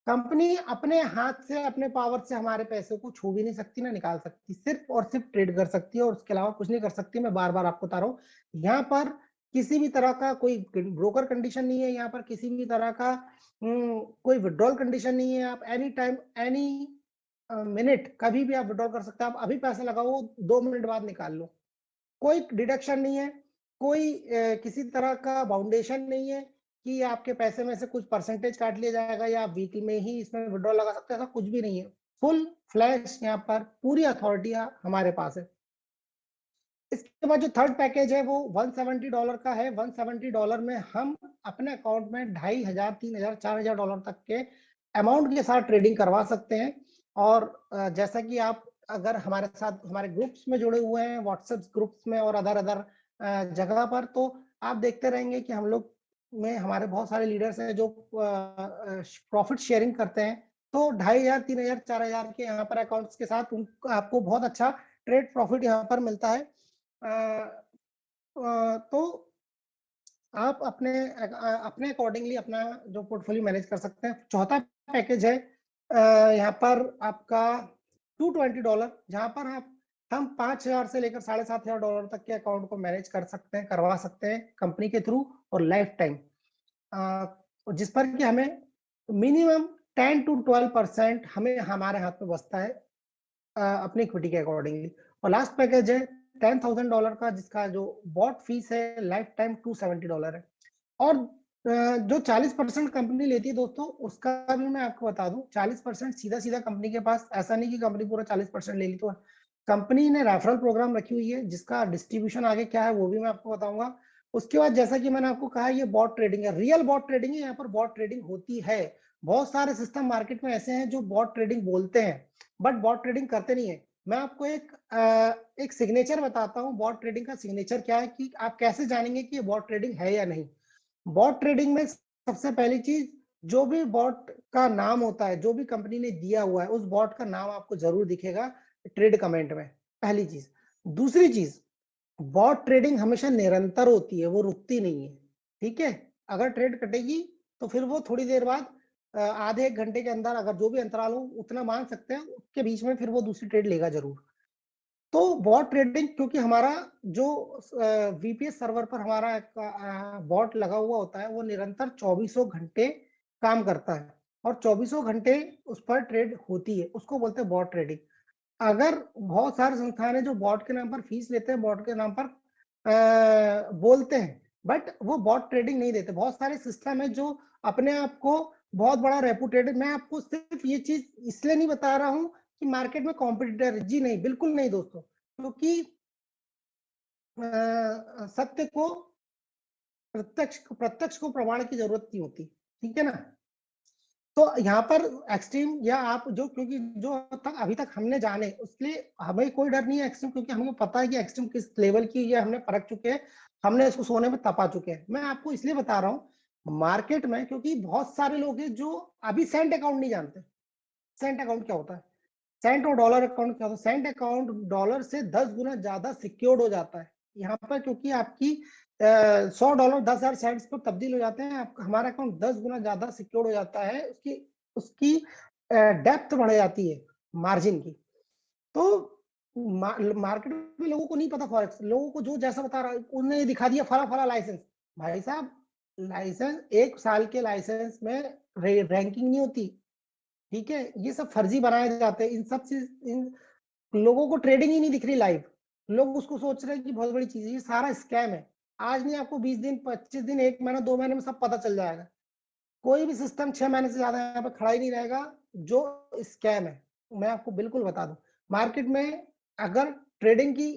कंपनी अपने हाथ से, अपने पावर से हमारे पैसे को छू भी नहीं सकती, ना निकाल सकती, सिर्फ और सिर्फ ट्रेड कर सकती है, और उसके अलावा कुछ नहीं कर सकती। मैं बार बार आपको बता रहा हूँ, यहाँ पर किसी भी तरह का कोई ब्रोकर कंडीशन नहीं है, यहाँ पर किसी भी तरह का कोई विड्रॉल कंडीशन नहीं है। आप एनी टाइम, एनी मिनट, कभी भी आप विड्रॉल कर सकते हैं। आप अभी पैसा लगाओ, 2 मिनट बाद निकाल लो, कोई डिडक्शन नहीं है, कोई किसी तरह का बाउंडेशन नहीं है कि आपके पैसे में से कुछ परसेंटेज काट लिया जाएगा या आप वीकली में ही इसमें विड्रॉल लगा सकते हैं, ऐसा कुछ भी नहीं है। फुल फ्लैश यहाँ पर पूरी अथॉरिटी हमारे पास है। इसके बाद जो थर्ड पैकेज है वो $170 का है। $170 में हम अपने अकाउंट में $2,500, $3,000, $4,000 तक के अमाउंट के साथ ट्रेडिंग करवा सकते हैं। और जैसा कि आप अगर हमारे साथ हमारे ग्रुप्स में जुड़े हुए हैं, व्हाट्सएप ग्रुप्स में और अदर जगह पर, तो आप देखते रहेंगे कि हम लोग में हमारे बहुत सारे लीडर्स हैं जो प्रॉफिट शेयरिंग करते हैं। तो 2,500, 3,000, 4,000 के यहाँ पर अकाउंट्स के साथ आपको बहुत अच्छा ट्रेड प्रॉफिट यहाँ पर मिलता है। तो आप अपने अकॉर्डिंगली अपना जो पोर्टफोलियो मैनेज कर सकते हैं। चौथा पैकेज है यहाँ पर आपका $220, जहां पर हम 5,000 से लेकर $7,500 तक के अकाउंट को मैनेज कर सकते हैं, करवा सकते हैं कंपनी के थ्रू, और लाइफ टाइम, जिस पर कि हमें मिनिमम 10 to 12% हमें हमारे हाथ में बचता है अपनी इक्विटी के अकॉर्डिंगली। और लास्ट पैकेज है $10,000 का, जिसका जो बॉट फीस है लाइफ टाइम $270 है। और जो 40% कंपनी लेती है दोस्तों, उसका भी मैं आपको बता दूं, 40% सीधा सीधा कंपनी के पास, ऐसा नहीं कि कंपनी पूरा 40% ले ली। तो कंपनी ने रेफरल प्रोग्राम रखी हुई है, जिसका डिस्ट्रीब्यूशन आगे क्या है वो भी मैं आपको बताऊंगा। उसके बाद जैसा कि मैंने आपको कहा, ये बॉट ट्रेडिंग है, रियल बॉट ट्रेडिंग है, यहाँ पर बॉट ट्रेडिंग होती है। बहुत सारे सिस्टम मार्केट में ऐसे हैं जो बॉट ट्रेडिंग बोलते हैं, बट बॉट ट्रेडिंग करते नहीं है। मैं आपको एक सिग्नेचर बताता हूँ, बॉट ट्रेडिंग का सिग्नेचर क्या है, कि आप कैसे जानेंगे कि ये बॉट ट्रेडिंग है या नहीं। बॉट ट्रेडिंग में सबसे पहली चीज, जो भी बॉट का नाम होता है, जो भी कंपनी ने दिया हुआ है, उस बॉट का नाम आपको जरूर दिखेगा ट्रेड कमेंट में, पहली चीज। दूसरी चीज, बॉट ट्रेडिंग हमेशा निरंतर होती है, वो रुकती नहीं है, ठीक है। अगर ट्रेड कटेगी तो फिर वो थोड़ी देर बाद, आधे एक घंटे के अंदर, अगर जो भी अंतराल हो उतना मान सकते हैं, उसके बीच में फिर वो दूसरी ट्रेड लेगा जरूर। तो बॉट ट्रेडिंग, क्योंकि हमारा जो वीपीएस सर्वर पर हमारा बॉट लगा हुआ होता है, वो निरंतर 24 घंटे काम करता है, और 24 घंटे उस पर ट्रेड होती है, उसको बोलते हैं बॉट ट्रेडिंग। अगर बहुत सारे संस्थान है जो बॉट के नाम पर फीस लेते हैं, बॉट के नाम पर बोलते हैं, बट वो बॉट ट्रेडिंग नहीं देते। बहुत सारे सिस्टम है जो अपने आप को बहुत बड़ा रेपुटेटेड, मैं आपको सिर्फ ये चीज इसलिए नहीं बता रहा हूँ कि मार्केट में कॉम्पिटिटर, जी नहीं, बिल्कुल नहीं दोस्तों, क्योंकि सत्य को प्रत्यक्ष को प्रमाण की जरूरत नहीं होती, ठीक है ना। तो यहाँ पर एक्सट्रीम या आप जो, क्योंकि जो तक अभी तक हमने जाने, उसलिए हमें कोई डर नहीं है एक्सट्रीम, क्योंकि हमें पता है कि एक्सट्रीम किस लेवल की, ये हमने परख चुके हैं, हमने इसको सोने में तपा चुके हैं। मैं आपको इसलिए बता रहा हूँ मार्केट में, क्योंकि बहुत सारे लोग हैं जो अभी सेंट अकाउंट नहीं जानते। सेंट अकाउंट क्या होता है, सेंट और डॉलर अकाउंट क्या होता है। सेंट अकाउंट डॉलर से 10 गुना ज्यादा सिक्योर्ड हो जाता है यहाँ पर, क्योंकि आपकी $100 10,000 सेंट्स पर तब्दील हो जाते हैं। हमारा अकाउंट 10 गुना ज्यादा सिक्योर्ड हो जाता है, उसकी उसकी डेप्थ बढ़ जाती है मार्जिन की। तो मार्केट में लोगों को नहीं पता फॉरेक्स, लोगों को जो जैसा बता रहा है उन्हें दिखा दिया फला फला लाइसेंस। भाई साहब, लाइसेंस 1 साल के लाइसेंस में रैंकिंग नहीं होती, ठीक है। ये सब फर्जी बनाए जाते हैं, इन लोगों को ट्रेडिंग ही नहीं दिख रही लाइव। लोग उसको सोच रहे हैं कि बहुत बड़ी चीज है, ये सारा स्कैम है। आज नहीं, आपको 20 दिन 25 दिन 1 महीना 2 महीने में सब पता चल जाएगा। कोई भी सिस्टम 6 महीने से ज्यादा यहाँ पे खड़ा ही नहीं रहेगा जो स्कैम है, मैं आपको बिल्कुल बता दूं। मार्केट में अगर ट्रेडिंग की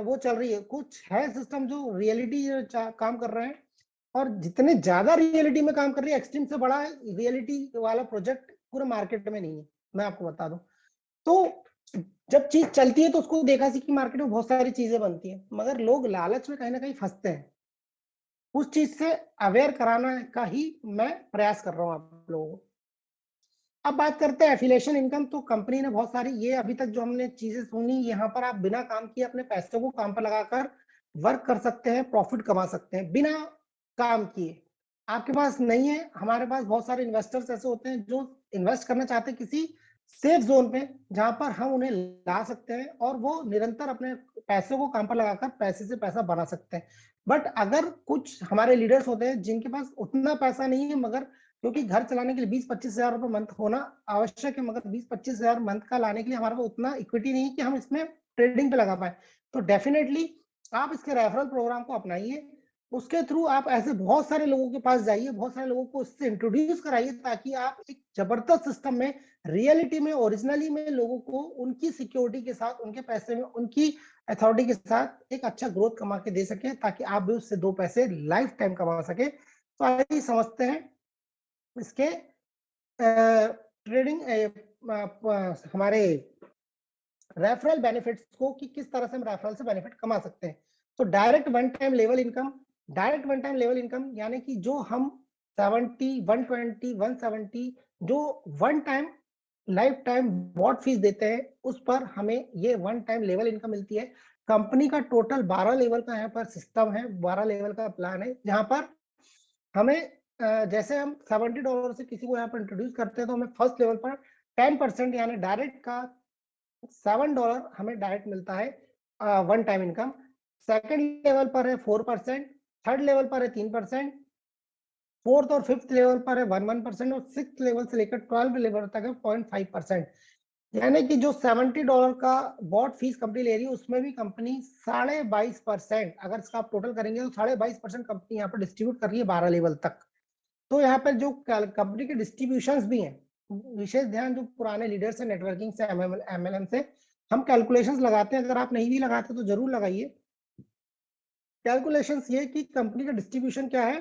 वो चल रही है, कुछ है सिस्टम जो रियलिटी काम कर रहे हैं, और जितने ज्यादा रियलिटी में काम कर रही है, एक्सट्रीम से बड़ा रियलिटी वाला प्रोजेक्ट पूरे मार्केट में नहीं है, मैं आपको बता दूं। तो जब चीज चलती है तो उसको देखा सी कि मार्केट में बहुत सारी चीजें बनती हैं, मगर लोग लालच में कहीं ना कहीं फंसते हैं। उस चीज से अवेयर कराना का ही मैं प्रयास कर रहा हूँ आप लोगों को। अब बात करते हैं एफिलिएशन इनकम। तो कंपनी ने बहुत सारी, ये अभी तक जो हमने चीजें सुनी, यहाँ पर आप बिना काम किए अपने पैसों को काम पर लगाकर वर्क कर सकते हैं, प्रॉफिट कमा सकते हैं बिना काम किए। आपके पास नहीं है, हमारे पास बहुत सारे इन्वेस्टर्स ऐसे होते हैं जो इन्वेस्ट करना चाहते हैं किसी सेफ जोन पे, जहां पर हम उन्हें ला सकते हैं और वो निरंतर अपने पैसों को काम पर लगाकर पैसे से पैसा बना सकते हैं। बट अगर कुछ हमारे लीडर्स होते हैं जिनके पास उतना पैसा नहीं है, मगर क्योंकि घर चलाने के लिए 20-25 हजार रुपए मंथ होना आवश्यक है, मगर 20-25 हजार मंथ का लाने के लिए हमारे पास उतना इक्विटी नहीं है कि हम इसमें ट्रेडिंग पे लगा पाए, तो डेफिनेटली आप इसके रेफरल प्रोग्राम को अपनाइए। उसके थ्रू आप ऐसे बहुत सारे लोगों के पास जाइए, बहुत सारे लोगों को इससे इंट्रोड्यूस कराइए, ताकि आप एक जबरदस्त सिस्टम में, रियलिटी में, ओरिजिनली में लोगों को उनकी सिक्योरिटी के साथ, उनके पैसे में, उनकी अथॉरिटी के साथ एक अच्छा ग्रोथ कमा के दे सके, ताकि आप भी उससे 2 पैसे लाइफ टाइम कमा सके। तो आइए समझते हैं इसके ट्रेडिंग हमारे रेफरल बेनिफिट्स को, कि किस तरह से हम रेफरल से बेनिफिट कमा सकते हैं। तो direct one time level income, direct one time level income यानी कि जो हम 70, 120, 170 जो one time life time bot fees देते हैं, उस पर हमें ये वन टाइम लेवल इनकम मिलती है। कंपनी का टोटल 12 लेवल का यहाँ पर सिस्टम है, 12 लेवल का प्लान है, जहां पर हमें जैसे हम $70 से किसी को यहाँ पर इंट्रोड्यूस करते हैं, तो हमें फर्स्ट लेवल पर 10% यानी डायरेक्ट का $7 हमें डायरेक्ट मिलता है one time income. Second level पर है 4%, थर्ड लेवल पर है 3%, फोर्थ और फिफ्थ लेवल पर है 1% और सिक्स लेवल से लेकर 12 लेवल तक है 0.5%। यानी कि जो $70 का बॉट फीस कंपनी ले रही है, उसमें भी कंपनी 22.5%, अगर इसका आप टोटल करेंगे तो 22.5% कंपनी यहाँ पर डिस्ट्रीब्यूट कर रही है 12 लेवल तक। तो यहाँ पर जो कंपनी के डिस्ट्रीब्यूशन भी हैं, विशेष ध्यान जो पुराने लीडर्स है नेटवर्किंग से, एमएलएम से हम कैलकुलेशंस लगाते हैं, अगर आप नहीं भी लगाते तो जरूर लगाइए। कैलकुलेशंस ये कि कंपनी का डिस्ट्रीब्यूशन क्या है,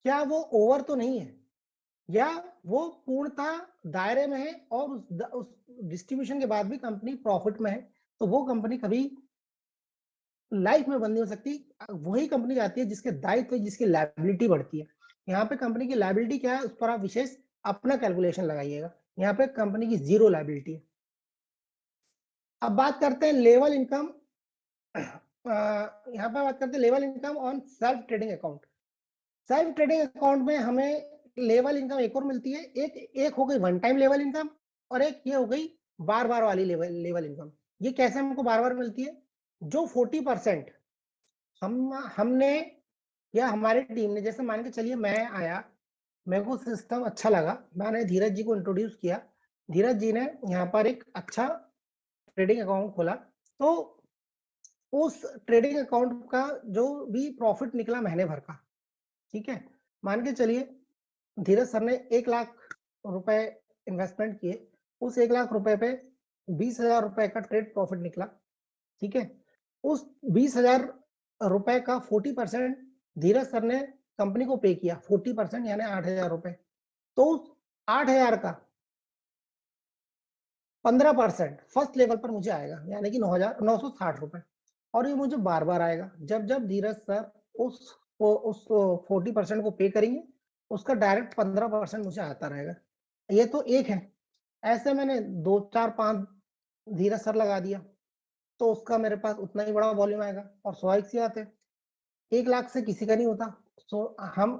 क्या वो ओवर तो नहीं है, या वो पूर्णतः दायरे में है, और उस डिस्ट्रीब्यूशन के बाद भी कंपनी प्रॉफिट में है, तो वो कंपनी कभी लाइफ में बंद नहीं हो सकती। वही कंपनी आती है जिसके दायित्व, जिसकी लायबिलिटी बढ़ती है। यहाँ पे कंपनी की लायबिलिटी क्या है, उस पर आप विशेष अपना कैलकुलेशन लगाइएगा। यहाँ पे कंपनी की 0 लायबिलिटी है। अब बात करते हैं लेवल इनकम। यहाँ पर बात करते हैं level income on self trading account. Self trading account में हमें लेवल इनकम एक और मिलती है, एक हो गई वन टाइम लेवल इनकम, और एक ये हो गई बार बार वाली लेवल इनकम। ये कैसे हमको बार बार मिलती है, जो 40% हमने या हमारी टीम ने, जैसे मान के चलिए मैं आया, मेरे को सिस्टम अच्छा लगा, मैंने धीरज जी को इंट्रोड्यूस किया, धीरज जी ने यहाँ पर एक अच्छा ट्रेडिंग अकाउंट खोला, तो उस ट्रेडिंग अकाउंट का जो भी प्रॉफिट निकला महीने भर का, ठीक है, मान के चलिए धीरज सर ने 1 लाख रुपए इन्वेस्टमेंट किए, उस 1 लाख रुपए पे 20,000 रुपए का ट्रेड प्रॉफिट निकला, ठीक है। उस 20,000 रुपए का 40% धीरज सर ने कंपनी को पे किया, 40% यानी 8,000 रुपए। तो उस 8,000 का 15% फर्स्ट लेवल पर मुझे आएगा, यानी कि 9,960 रुपए। और ये मुझे बार बार आएगा जब जब धीरज सर उस 40% को पे करेंगे, उसका डायरेक्ट 15% मुझे आता रहेगा। ये तो एक है। ऐसे मैंने 2 4 5 धीरज सर लगा दिया, तो उसका मेरे पास उतना ही बड़ा वॉल्यूम आएगा। और स्वाभाविक सी बात है, 1 लाख से किसी का नहीं होता। सो हम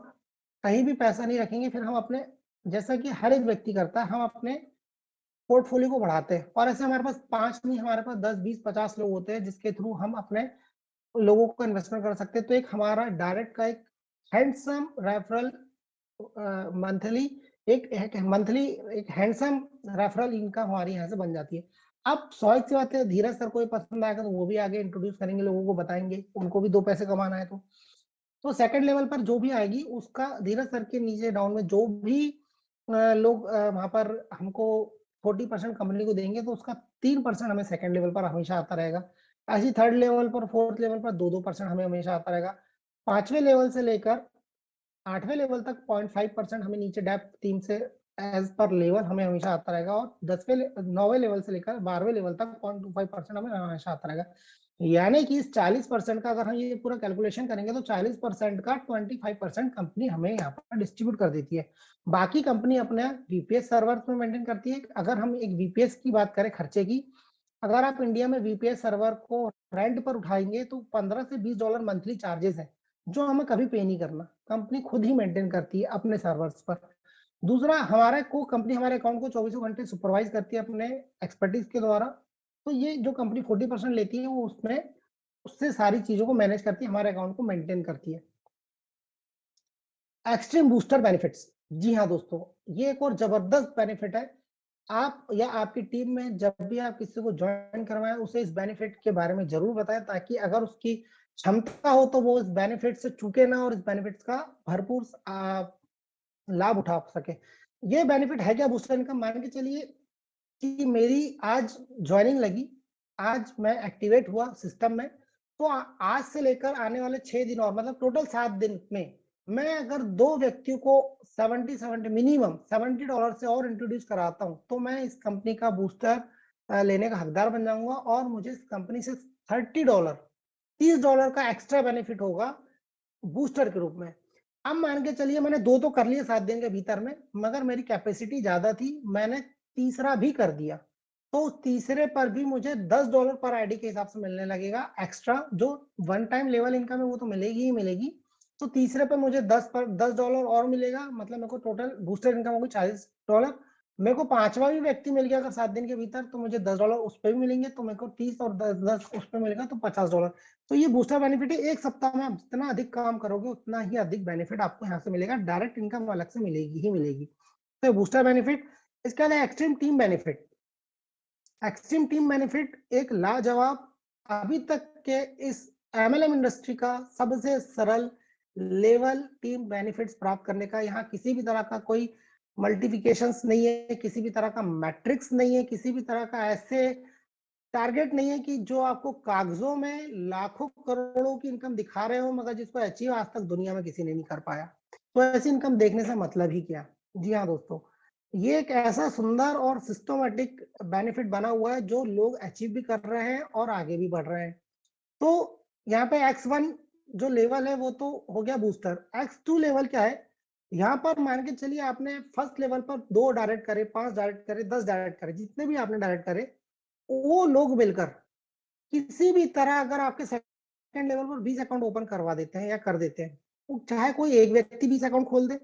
कहीं भी पैसा नहीं रखेंगे, फिर हम अपने, जैसा कि हर एक व्यक्ति करता है, हम अपने पोर्टफोलियो को बढ़ाते हैं। और ऐसे हमारे पास 5 नहीं, हमारे पास 10 20 50 लोग होते हैं जिसके थ्रू हम अपने लोगों को इन्वेस्टमेंट कर सकते हैं। तो एक हमारा डायरेक्ट का एक हैंडसम रेफरल मंथली, एक मंथली एक हैंडसम रेफरल इनकम हमारी यहाँ से बन जाती है। अब स्वाभाविक सी बात है, धीरज सर को ये पसंद आएगा तो वो भी आगे इंट्रोड्यूस करेंगे, लोगों को बताएंगे, उनको भी 2 पैसे कमाना है। तो सेकंड लेवल पर जो भी आएगी उसका धीरज सर के नीचे डाउन में जो भी लोग वहां पर हमको 40% कंपनी को देंगे, तो उसका 3% हमें सेकंड लेवल पर हमेशा आता रहेगा। ऐसी थर्ड लेवल पर, फोर्थ लेवल पर 2-2% हमें हमेशा आता रहेगा। 5वें लेवल से लेकर 8वें लेवल तक 0.5% हमें नीचे डेप्थ टीम से एज पर लेवल हमें हमेशा आता रहेगा। और 9वें लेवल से लेकर 12वें लेवल तक 0.25% हमें हमेशा आता रहेगा। यानी कि इस 40% का अगर हम ये पूरा कैलकुलेशन करेंगे, तो 40% का 25% कंपनी हमें यहाँ पर डिस्ट्रीब्यूट कर देती है। बाकी कंपनी अपने वीपीएस सर्वर में मेंटेन करती है। अगर हम एक वीपीएस की बात करें खर्चे की, अगर आप इंडिया में वीपीएस सर्वर को रेंट पर उठाएंगे तो $15 से $20 मंथली चार्जेस है, जो हमें कभी पे नहीं करना, कंपनी खुद ही मेंटेन करती है अपने सर्वर्स पर। दूसरा, हमारे को कंपनी हमारे अकाउंट को 24 घंटे सुपरवाइज करती है अपने एक्सपर्टीज के द्वारा। तो ये जो कंपनी 40% लेती है, वो उसमें उससे सारी चीजों को मैनेज करती है, हमारे अकाउंट को मेंटेन करती है। एक्सट्रीम बूस्टर बेनिफिट्स, जी हाँ दोस्तों, ये एक और जबरदस्त बेनिफिट है। आप या आपकी टीम में जब भी आप किसी को ज्वाइन करवाएं, उसे इस बेनिफिट के बारे में जरूर बताएं, ताकि अगर उसकी क्षमता हो तो वो इस बेनिफिट से चूके ना और इस बेनिफिट का भरपूर लाभ उठा सके। ये बेनिफिट है क्या बूस्टर इनकम? मान के चलिए कि मेरी आज ज्वाइनिंग लगी, आज मैं एक्टिवेट हुआ सिस्टम में, तो आज से लेकर आने वाले 6 दिन और, मतलब टोटल 7 दिन में मैं अगर 2 व्यक्तियों को 70 मिनिमम $70 से और इंट्रोड्यूस कराता हूं, तो मैं इस कंपनी का बूस्टर लेने का हकदार बन जाऊंगा। और मुझे इस कंपनी से $30 का एक्स्ट्रा बेनिफिट होगा बूस्टर के रूप में। अब मान के चलिए मैंने 2 तो कर लिए 7 दिन के भीतर में, मगर मेरी कैपेसिटी ज्यादा थी, मैंने तीसरा भी कर दिया, तो तीसरे पर भी मुझे $10 पर आईडी के हिसाब से मिलने लगेगा एक्स्ट्रा। जो वन टाइम लेवल इनकम है वो तो मिलेगी ही मिलेगी, तो तीसरे पर मुझे $10 और मिलेगा, मतलब मेरे को टोटल बूस्टर इनकम होगी $40। मेरे को 5वां भी व्यक्ति मिल गया अगर 7 दिन के भीतर, तो मुझे $10 उस पर भी मिलेंगे, तो मेरे को 30 और 10 उस पर मिलेगा, तो $50। तो ये बूस्टर बेनिफिट है। एक सप्ताह में आप जितना अधिक काम करोगे उतना ही अधिक बेनिफिट आपको यहाँ से मिलेगा, डायरेक्ट इनकम अलग से मिलेगी ही मिलेगी। तो बूस्टर बेनिफिट। इसके बाद extreme team benefit. Extreme team benefit एक लाजवाब, अभी तक के इस एमएलएम इंडस्ट्री का सबसे सरल लेवल टीम बेनिफिट्स प्राप्त करने का। यहाँ किसी भी तरह का कोई मल्टीप्लिकेशंस नहीं है, किसी भी तरह का मैट्रिक्स नहीं है, किसी भी तरह का ऐसे टारगेट नहीं है कि जो आपको कागजों में लाखों करोड़ों की इनकम दिखा रहे हो, मगर जिसको अचीव आज तक दुनिया में किसी ने नहीं कर पाया। तो ऐसी इनकम देखने से मतलब ही क्या। जी हाँ दोस्तों, ये एक ऐसा सुंदर और सिस्टमेटिक बेनिफिट बना हुआ है जो लोग अचीव भी कर रहे हैं और आगे भी बढ़ रहे हैं। तो यहाँ पे X1 जो लेवल है वो तो हो गया बूस्टर। X2 लेवल क्या है? यहाँ पर मान के चलिए आपने फर्स्ट लेवल पर 2 डायरेक्ट करे, 5 डायरेक्ट करे, 10 डायरेक्ट करे, जितने भी आपने डायरेक्ट करे, वो लोग मिलकर किसी भी तरह अगर आपके सेकंड लेवल पर 20 अकाउंट ओपन करवा देते हैं या कर देते हैं, तो चाहे कोई एक व्यक्ति 20 अकाउंट खोल दे,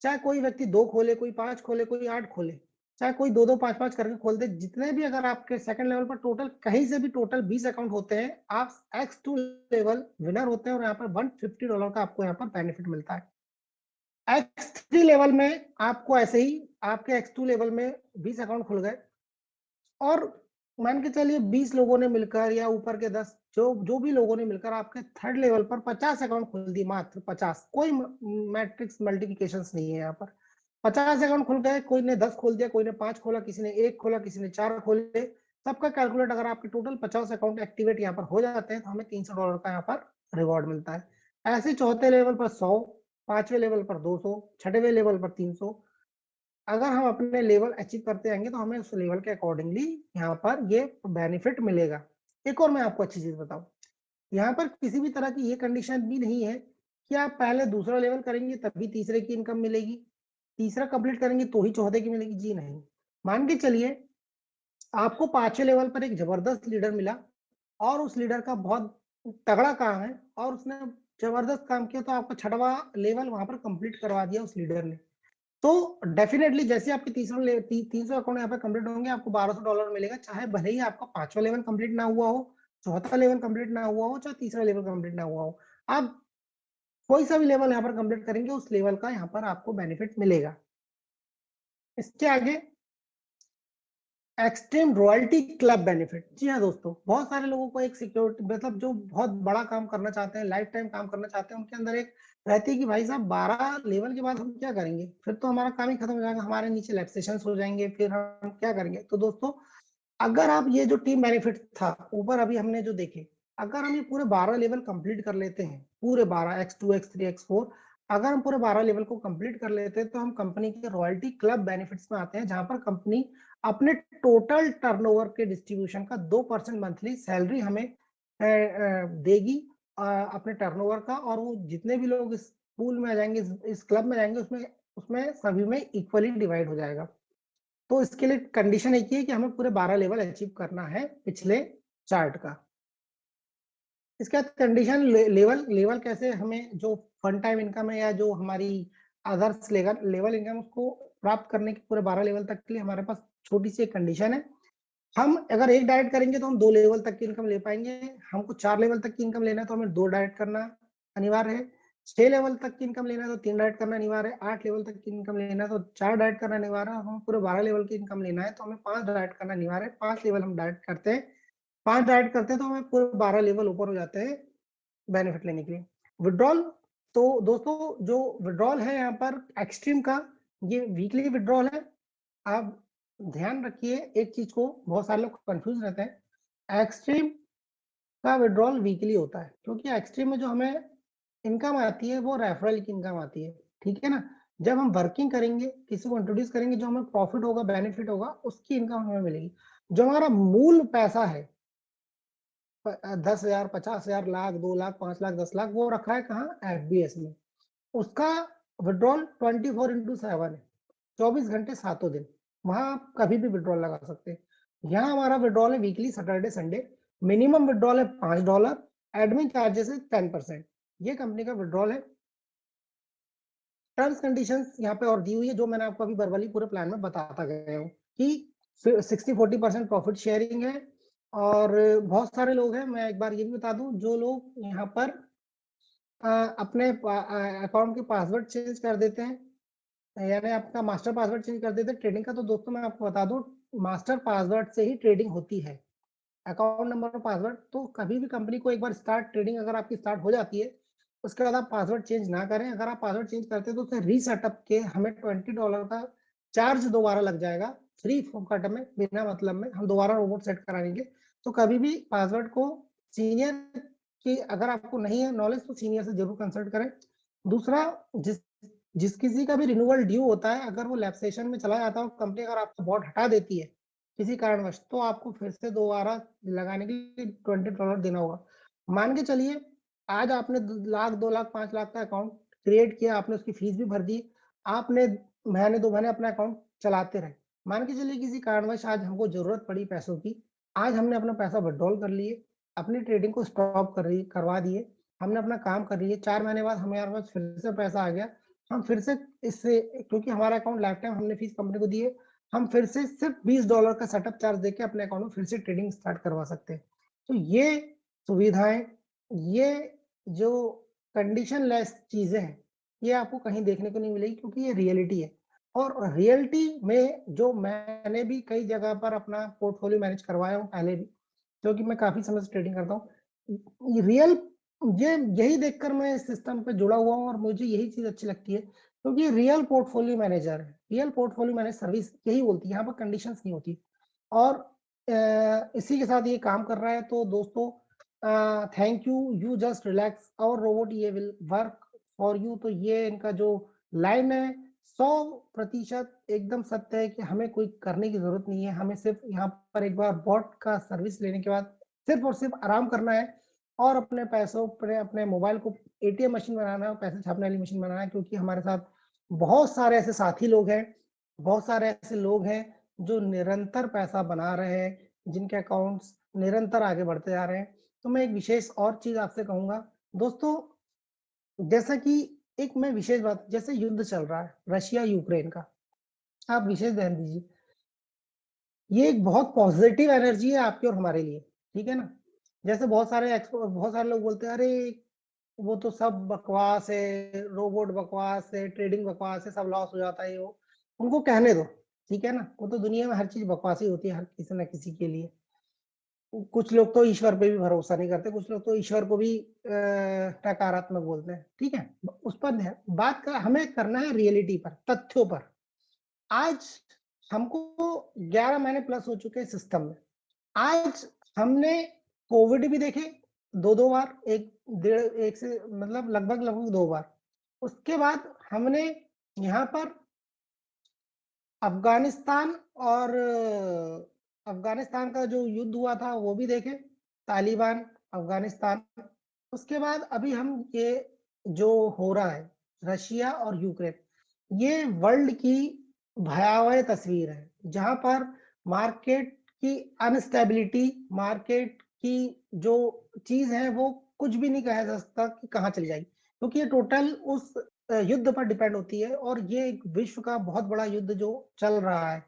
चाहे कोई व्यक्ति 2 खोले, कोई 5 खोले, कोई 8 खोले, चाहे कोई 2-2 5-5 करके खोल दे, जितने भी अगर आपके सेकंड लेवल पर टोटल कहीं से भी टोटल 20 अकाउंट होते हैं, आप X2 लेवल विनर होते हैं और यहाँ पर $150 का आपको यहाँ पर बेनिफिट मिलता है। X3 लेवल में आपको ऐसे ही आपके X2 लेवल में 20 अकाउंट खुल गए, और मान के चलिए 20 लोगों ने मिलकर या ऊपर के 10 जो भी लोगों ने मिलकर आपके थर्ड लेवल पर 50 अकाउंट खोल दिए, मात्र 50, कोई मैट्रिक्स मल्टीप्लिकेशंस नहीं है यहाँ पर। 50 अकाउंट खुल गए, कोई ने 10 खोल दिया, कोई ने 5 खोला, किसी ने 1 खोला, किसी ने 4 खोले, सबका कैलकुलेट अगर आपके टोटल 50 अकाउंट एक्टिवेट यहाँ पर हो जाते हैं तो हमें $300 का यहाँ पर रिवॉर्ड मिलता है। ऐसे चौथे लेवल पर 100, पांचवें लेवल पर 200, छठवें लेवल पर 300। अगर हम अपने लेवल अचीव करते जाएंगे तो हमें उस लेवल के अकॉर्डिंगली यहाँ पर ये बेनिफिट मिलेगा। एक और मैं आपको अच्छी चीज बताऊं, यहाँ पर किसी भी तरह की ये कंडीशन भी नहीं है कि आप पहले दूसरा लेवल करेंगे तभी तीसरे की इनकम मिलेगी, तीसरा कंप्लीट करेंगे तो ही चौथे की मिलेगी। जी नहीं, मान के चलिए आपको पांचवें लेवल पर एक जबरदस्त लीडर मिला और उस लीडर का बहुत तगड़ा काम है और उसने जबरदस्त काम किया, तो आपका छठवा लेवल वहां पर कंप्लीट करवा दिया उस लीडर ने। तो डेफिनेटली जैसे आपके 300 अकाउंट यहाँ पे कंप्लीट होंगे, आपको $1200 मिलेगा, चाहे भले ही आपका पांचवा लेवल कंप्लीट ना हुआ हो, चौथा लेवल कंप्लीट ना हुआ हो, चाहे तीसरा लेवल कंप्लीट ना हुआ हो। आप कोई सा भी लेवल यहाँ पर कंप्लीट करेंगे उस लेवल का यहाँ पर आपको बेनिफिट मिलेगा। इसके आगे एक्सट्रीम रॉयल्टी क्लब बेनिफिट। जी हाँ दोस्तों, बहुत सारे लोगों को एक सिक्योरिटी, मतलब जो बहुत बड़ा काम करना चाहते हैं, लाइफ टाइम काम करना चाहते हैं, उनके अंदर एक रहती है कि भाई साहब 12 लेवल के बाद हम क्या करेंगे, फिर तो हमारा काम ही खत्म हो जाएगा, हमारे नीचे लैक्सेशन हो जाएंगे, फिर हम क्या करेंगे। तो दोस्तों, अगर आप ये जो टीम बेनिफिट था ऊपर अभी हमने जो देखे, अगर हम ये पूरे 12 लेवल कंप्लीट कर लेते हैं, पूरे 12 X2 X3 X4, अगर हम पूरे 12 लेवल को कंप्लीट कर लेते हैं तो हम कंपनी के रॉयल्टी क्लब बेनिफिट्स में आते हैं, जहां पर कंपनी अपने टोटल टर्नओवर के डिस्ट्रीब्यूशन का 2% मंथली सैलरी हमें देगी अपने टर्नओवर का, और वो जितने भी लोग इस पूल में आ जाएंगे, इस क्लब में जाएंगे, उसमें उसमें सभी में इक्वली डिवाइड हो जाएगा। तो इसके लिए कंडीशन एक ही है कि हमें पूरे 12 लेवल अचीव करना है पिछले चार्ट का। इसके बाद कंडीशन लेवल लेवल कैसे हमें जो फन टाइम इनकम है या जो हमारी अदर्स लेवल इनकम, उसको प्राप्त करने के पूरे 12 लेवल तक के लिए हमारे पास छोटी सी एक कंडीशन है। हम अगर एक डाइट करेंगे तो हम 2 लेवल तक की इनकम ले पाएंगे, हमको 4 लेवल तक की इनकम लेना है तो हमें 2 डाइट करना अनिवार्य है, 6 लेवल तक की इनकम लेना है तो 3 डाइट करना अनिवार्य है, 8 लेवल तक की इनकम लेना है तो 4 डाइट करना अनिवार्य है, हम पूरे 12 लेवल की इनकम लेना है तो हमें 5 डाइट करना अनिवार्य है। 5 लेवल हम डाइट करते हैं, 5 डाइट करते हैं तो हमें पूरे 12 लेवल ऊपर हो जाते हैं बेनिफिट लेने के लिए। विड्रॉल, तो दोस्तों जो विड्रॉल है यहाँ पर एक्सट्रीम का, ये वीकली विड्रॉल है। आप ध्यान रखिए एक चीज को, बहुत सारे लोग कंफ्यूज रहते हैं, एक्सट्रीम का विड्रॉल वीकली होता है क्योंकि एक्सट्रीम में जो हमें इनकम आती है वो रेफरल की इनकम आती है, ठीक है ना। जब हम वर्किंग करेंगे, किसी को इंट्रोड्यूस करेंगे, जो हमें प्रॉफिट होगा, बेनिफिट होगा, उसकी इनकम हमें मिलेगी। जो हमारा मूल पैसा है 10,000, 50,000, लाख, 2 लाख, 5 लाख, 10 लाख, वो रखा है कहाँ, FBS में। उसका विड्रॉल 24x7 है, 24 घंटे 7 दिन, वहां आप कभी भी विड्रॉल लगा सकते हैं। यहाँ हमारा विड्रॉल है weekly, Saturday Sunday, minimum withdrawal है $5, एडमिन चार्जेस है 10%। ये कंपनी का विड्रॉल है। टर्म्स कंडीशंस यहाँ पे और दी हुई है, जो मैंने आपको अभी वर्बली पूरे प्लान में बताता गया हूँ कि 60-40% प्रॉफिट शेयरिंग है। और बहुत सारे लोग हैं, मैं एक बार ये भी बता दूं, जो लोग यहाँ पर अपने अकाउंट के पासवर्ड चेंज कर देते हैं, यानी आपका मास्टर पासवर्ड चेंज कर देते हैं ट्रेडिंग का, तो दोस्तों मैं आपको बता दूं, मास्टर पासवर्ड से ही ट्रेडिंग होती है। अकाउंट नंबर और पासवर्ड तो कभी भी कंपनी को एक बार स्टार्ट ट्रेडिंग अगर आपकी स्टार्ट हो जाती है, उसके बाद आप पासवर्ड चेंज ना करें। अगर आप पासवर्ड चेंज करते हैं तो उसे रीसेटअप के हमें $20 का चार्ज दोबारा लग जाएगा, फ्री फोकट में, बिना मतलब में हम दोबारा रोबोट सेट कराएंगे। तो कभी भी पासवर्ड को सीनियर की, अगर आपको नहीं है नॉलेज तो सीनियर से जरूर कंसल्ट करें। दूसरा, जिस किसी का भी रिन्यूअल ड्यू होता है, अगर वो लैप्सेशन में चला जाता है, कंपनी अगर आपको बॉट हटा देती है किसी कारणवश, तो आपको फिर से दोबारा लगाने के लिए $20 देना होगा। मान के चलिए आज आपने 1 लाख, 2 लाख, 5 लाख का अकाउंट क्रिएट किया, आपने उसकी फीस भी भर दी, आपने महीने 2 महीने अपना अकाउंट चलाते रहे। मान के चलिए किसी कारणवश आज हमको जरूरत पड़ी पैसों की, आज हमने अपना पैसा विड्रॉल कर लिए, अपनी ट्रेडिंग को स्टॉप करवा दिए, हमने अपना काम कर लिए, 4 महीने बाद हमारे पास फिर से पैसा आ गया, हम फिर से इससे, क्योंकि हमारा अकाउंट लाइफ टाइम हमने फीस कंपनी को दी है, हम फिर से सिर्फ $20 का सेटअप चार्ज देके अपने अकाउंट में फिर से ट्रेडिंग स्टार्ट करवा सकते हैं। तो ये सुविधाएं, ये जो कंडीशन लेस चीजें हैं, ये आपको कहीं देखने को नहीं मिलेगी, क्योंकि ये रियलिटी है। और रियलिटी में जो मैंने भी कई जगह पर अपना पोर्टफोलियो मैनेज करवाया हूँ पहले भी, क्योंकि मैं काफी समय से ट्रेडिंग करता हूँ, रियल ये यही देखकर मैं इस सिस्टम पे जुड़ा हुआ हूँ और मुझे यही चीज अच्छी लगती है क्योंकि रियल पोर्टफोलियो मैनेजर है, रियल पोर्टफोलियो मैनेजर सर्विस यही बोलती है, यहाँ पर कंडीशंस नहीं होती। और इसी के साथ ये काम कर रहा है। तो दोस्तों thank you, you just relax our robot, ये विल वर्क फॉर यू। तो ये इनका जो लाइन है 100% एकदम सत्य है कि हमें कोई करने की जरूरत नहीं है, हमें सिर्फ यहाँ पर एक बार बॉट का सर्विस लेने के बाद सिर्फ और सिर्फ आराम करना है और अपने पैसों पर अपने मोबाइल को एटीएम मशीन बनाना है, पैसे छापने वाली मशीन बनाना है। क्योंकि हमारे साथ बहुत सारे ऐसे साथी लोग हैं, बहुत सारे ऐसे लोग हैं जो निरंतर पैसा बना रहे हैं, जिनके अकाउंट्स निरंतर आगे बढ़ते जा रहे हैं। तो मैं एक विशेष और चीज आपसे कहूंगा दोस्तों, जैसा कि एक मैं विशेष बात, जैसे युद्ध चल रहा है रशिया यूक्रेन का, आप विशेष ध्यान दीजिए, ये एक बहुत पॉजिटिव एनर्जी है आपके और हमारे लिए, ठीक है ना। जैसे बहुत सारे लोग बोलते हैं अरे वो तो सब बकवास है, रोबोट बकवास है, ट्रेडिंग बकवास है, सब लॉस हो जाता है। वो उनको कहने दो, ठीक है ना। वो तो दुनिया में हर चीज बकवास ही होती है, हर किसी ना किसी के लिए। कुछ लोग तो ईश्वर पे भी भरोसा नहीं करते, कुछ लोग तो ईश्वर को भी नकारात्मक बोलते हैं, ठीक है। उस पर बात कर, हमें करना है रियलिटी पर, तथ्यों पर। आज हमको 11 महीने प्लस हो चुके हैं सिस्टम में। आज हमने कोविड भी देखे दो बार, एक से मतलब लगभग 2 बार। उसके बाद हमने यहाँ पर अफगानिस्तान और अफगानिस्तान का जो युद्ध हुआ था वो भी देखे, तालिबान अफगानिस्तान। उसके बाद अभी हम ये जो हो रहा है रशिया और यूक्रेन, ये वर्ल्ड की भयावह तस्वीर है, जहां पर मार्केट की अनस्टेबिलिटी, मार्केट की जो चीज है वो कुछ भी नहीं कहा जा सकता कि कहाँ चली जाएगी, क्योंकि ये टोटल उस युद्ध पर डिपेंड होती है। और ये एक विश्व का बहुत बड़ा युद्ध जो चल रहा है,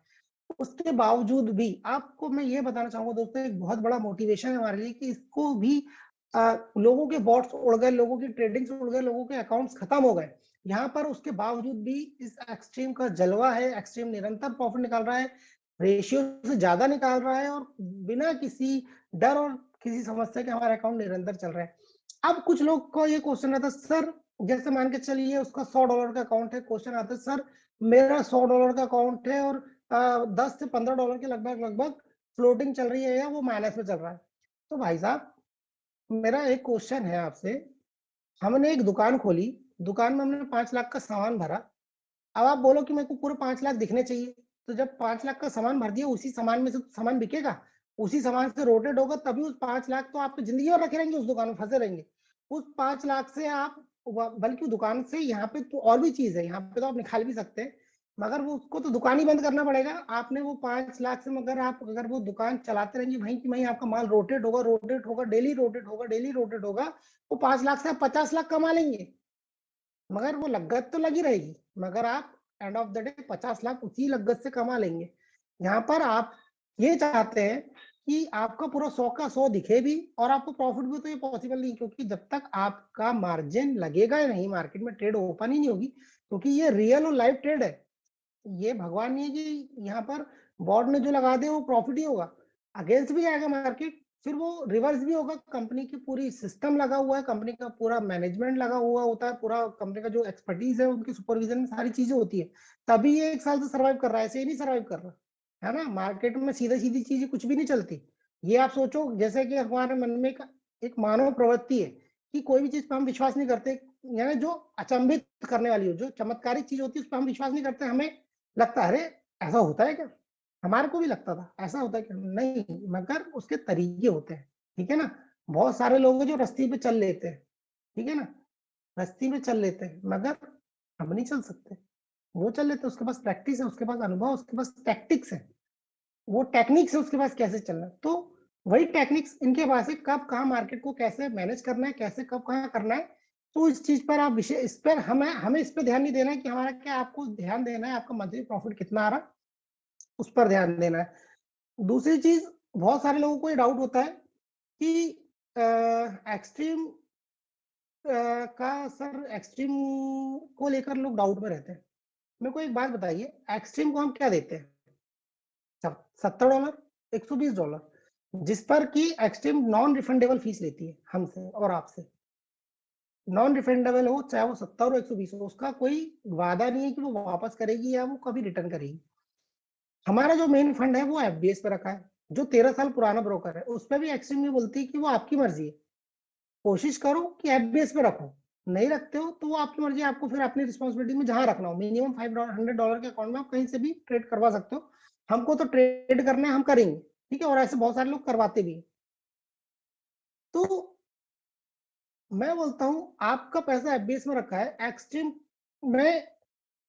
उसके बावजूद भी आपको मैं ये बताना चाहूंगा दोस्तों, एक बहुत बड़ा मोटिवेशन है हमारे लिए कि इसको भी लोगों के बॉट्स उड़ गए, लोगों की ट्रेडिंग्स उड़ गए, लोगों के अकाउंट्स खत्म हो गए यहाँ पर। उसके बावजूद भी इस एक्सट्रीम का जलवा है, एक्सट्रीम निरंतर प्रॉफिट निकाल रहा है, रेशियो से ज्यादा निकाल रहा है, और बिना किसी डर और किसी समस्या के हमारे अकाउंट निरंतर चल रहे हैं। अब कुछ लोग को ये क्वेश्चन आता है सर, जैसे मान के चलिए उसका $100 का अकाउंट है, क्वेश्चन आता है सर मेरा $100 का अकाउंट है और 10 से $15 के लगभग लगभग फ्लोटिंग चल रही है या वो माइनस में चल रहा है। तो भाई साहब मेरा एक क्वेश्चन है आपसे, हमने एक दुकान खोली, दुकान में हमने 5 लाख का सामान भरा, अब आप बोलो कि मेरे को पूरे 5 लाख दिखने चाहिए, तो जब 5 लाख का सामान भर दिया उसी सामान में से सामान बिकेगा, उसी सामान से रोटेट होगा, तभी उस 5 लाख तो आपकी जिंदगी भर रखे रहेंगे, उस दुकान में फंसे रहेंगे। उस 5 लाख से आप बल्कि दुकान से यहाँ पे तो और भी चीज है, यहाँ पे तो आप निकाल भी सकते हैं, मगर वो उसको तो दुकान ही बंद करना पड़ेगा। आपने वो 5 लाख से मगर आप अगर वो दुकान चलाते रहेंगे वहीं की वहीं आपका माल रोटेट होगा, रोटेट होगा, डेली रोटेट होगा, डेली रोटेट होगा, वो 5 लाख से आप 50 लाख कमा लेंगे, मगर वो लागत तो लगी रहेगी, मगर आप end of the day 50 lakh उसी लागत से कमा लेंगे। यहाँ पर आप ये चाहते हैं कि आपका पूरा 100 का 100 दिखे भी और आपको प्रॉफिट भी, तो ये पॉसिबल नहीं, क्योंकि जब तक आपका मार्जिन लगेगा ही नहीं, मार्केट में ट्रेड ओपन ही नहीं होगी, क्योंकि ये रियल और लाइव ट्रेड है। ये भगवान नहीं है कि यहाँ पर बोर्ड ने जो लगा दे वो प्रॉफिट ही होगा, अगेंस्ट भी जाएगा मार्केट, फिर वो रिवर्स भी होगा। कंपनी की पूरी सिस्टम लगा हुआ है, कंपनी का पूरा मैनेजमेंट लगा हुआ होता है, पूरा कंपनी का जो एक्सपर्टीज है उनकी सुपरविजन में सारी चीजें होती है, तभी ये 1 साल से सर्वाइव कर रहा है, ऐसे ही नहीं सर्वाइव कर रहा है ना। मार्केट में सीधी सीधी चीजें कुछ भी नहीं चलती। ये आप सोचो जैसे कि हमारे मन में एक मानव प्रवृत्ति है कि कोई भी चीज पर हम विश्वास नहीं करते, यानी जो अचंभित करने वाली हो, जो चमत्कारिक चीज होती है उस पर हम विश्वास नहीं करते, हमें लगता है अरे ऐसा होता है क्या, हमारे को भी लगता था ऐसा होता है क्या, नहीं, मगर उसके तरीके होते हैं, ठीक है ना। बहुत सारे लोग हैं जो रस्ती पे चल लेते हैं, ठीक है ना, रस्ती पे चल लेते हैं, मगर हम नहीं चल सकते, वो चल लेते हैं, उसके पास प्रैक्टिस है, उसके पास अनुभव, उसके पास टैक्टिक्स है, वो टेक्निक्स है उसके पास कैसे चलना है। तो वही टेक्निक्स इनके पास है, कब कहाँ मार्केट को कैसे मैनेज करना है, कैसे कब कहाँ करना है। तो इस चीज पर आप विषय, इस पर हमें हमें इस पर ध्यान नहीं देना है कि हमारा क्या, आपको ध्यान देना है आपका मंथली प्रॉफिट कितना आ रहा है, उस पर ध्यान देना है। दूसरी चीज, बहुत सारे लोगों को ये डाउट होता है कि एक्सट्रीम का सर, एक्सट्रीम को लेकर लोग डाउट में रहते हैं। मेरे को एक बात बताइए, एक्सट्रीम को हम क्या देते हैं, $70, $120, जिस पर कि एक्सट्रीम नॉन रिफंडेबल फीस लेती है हमसे और आपसे। नॉन रिफंडेबल हो, चाहे वो 70 और 120 हो, उसका कोई वादा नहीं है कि वो वापस करेगी या वो कभी रिटर्न करेगी। हमारा जो मेन फंड है वो एफडीएस पे रखा है, जो 13 साल पुराना ब्रोकर है। उस पर भी एक्सचेंज में बोलती है कि वो आपकी मर्जी है, कोशिश करो कि एफडीएस पे रखो, नहीं रखते हो तो वो आपकी मर्जी है, आपको फिर अपनी रिस्पॉन्सिबिलिटी में जहां रखना हो। मिनिमम $500 के अकाउंट में आप कहीं से भी ट्रेड करवा सकते हो। हमको तो ट्रेड करना है, हम करेंगे, ठीक है, और ऐसे बहुत सारे लोग करवाते भी हैं। तो मैं बोलता हूं आपका पैसा एफडीएस में रखा है, एक्सट्रीम में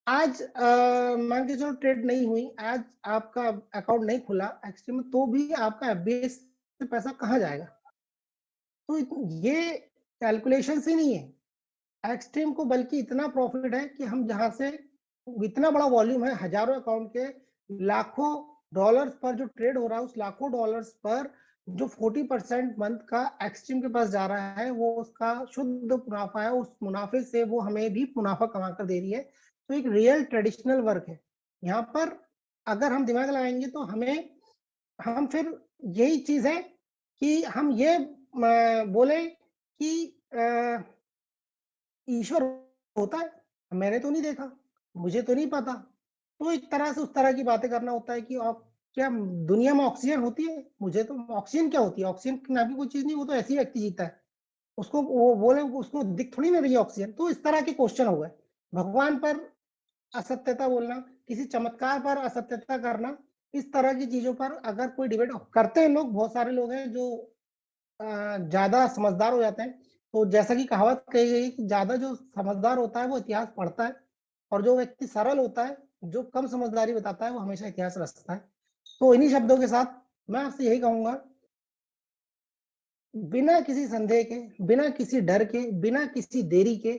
आज मान के चलो ट्रेड नहीं हुई, आज आपका अकाउंट नहीं खुला एक्सट्रीम में, तो भी आपका एफडीएस से पैसा कहाँ जाएगा? तो ये कैलकुलेशन ही नहीं है एक्सट्रीम को, बल्कि इतना प्रॉफिट है कि हम जहां से इतना बड़ा वॉल्यूम है, हजारों अकाउंट के, लाखों डॉलर्स पर जो ट्रेड हो रहा है, उस लाखों डॉलर्स पर जो 40% मंथ का एक्सट्रीम के पास जा रहा है, वो उसका शुद्ध मुनाफा है। उस मुनाफे से वो हमें भी मुनाफा कमा कर दे रही है। तो एक रियल ट्रेडिशनल वर्क है यहाँ पर। अगर हम दिमाग लगाएंगे तो हम फिर यही चीज है कि हम ये बोले कि ईश्वर होता है, मैंने तो नहीं देखा, मुझे तो नहीं पता। तो एक तरह से उस तरह की बातें करना होता है कि क्या दुनिया में ऑक्सीजन होती है? मुझे तो ऑक्सीजन क्या होती है, ऑक्सीजन नाम की कोई चीज नहीं, वो तो ऐसी व्यक्ति जीता है, उसको वो बोले उसको दिख थोड़ी ना रही है ऑक्सीजन। तो इस तरह के क्वेश्चन हो गए। भगवान पर असत्यता बोलना, किसी चमत्कार पर असत्यता करना, इस तरह की चीजों पर अगर कोई डिबेट करते हैं लोग, बहुत सारे लोग हैं जो ज्यादा समझदार हो जाते हैं। तो जैसा कि कहावत कही गई कि ज्यादा जो समझदार होता है वो इतिहास पढ़ता है, और जो व्यक्ति सरल होता है, जो कम समझदारी बताता है, वो हमेशा इतिहास रचता है। तो इन्हीं शब्दों के साथ मैं आपसे यही कहूंगा, बिना किसी संदेह के, बिना किसी डर के, बिना किसी देरी के,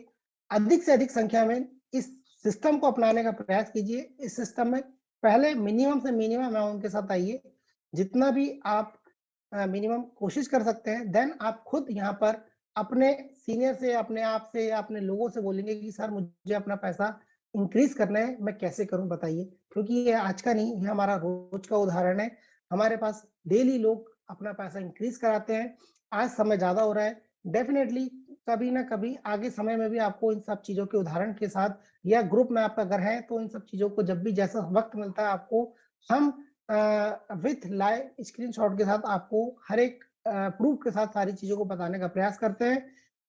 अधिक से अधिक संख्या में इस सिस्टम को अपनाने का प्रयास कीजिए। इस सिस्टम में पहले मिनिमम से मिनिमम अमाउंट के साथ आइए, जितना भी आप मिनिमम कोशिश कर सकते हैं। देन आप खुद यहाँ पर अपने सीनियर से, अपने आप से, या अपने लोगों से बोलेंगे कि सर मुझे अपना पैसा इंक्रीज करना है, मैं कैसे करूं बताइए। क्योंकि ये आज का नहीं, ये हमारा रोज का उदाहरण है। हमारे पास डेली लोग अपना पैसा इंक्रीज कराते हैं। आज समय ज्यादा हो रहा है, डेफिनेटली कभी ना कभी आगे समय में भी आपको इन सब चीजों के उदाहरण के साथ, या ग्रुप में आपका घर है तो इन सब चीजों को जब भी जैसा वक्त मिलता है आपको, हम विथ लाइव स्क्रीनशॉट के साथ आपको हर एक प्रूफ के साथ सारी चीजों को बताने का प्रयास करते हैं।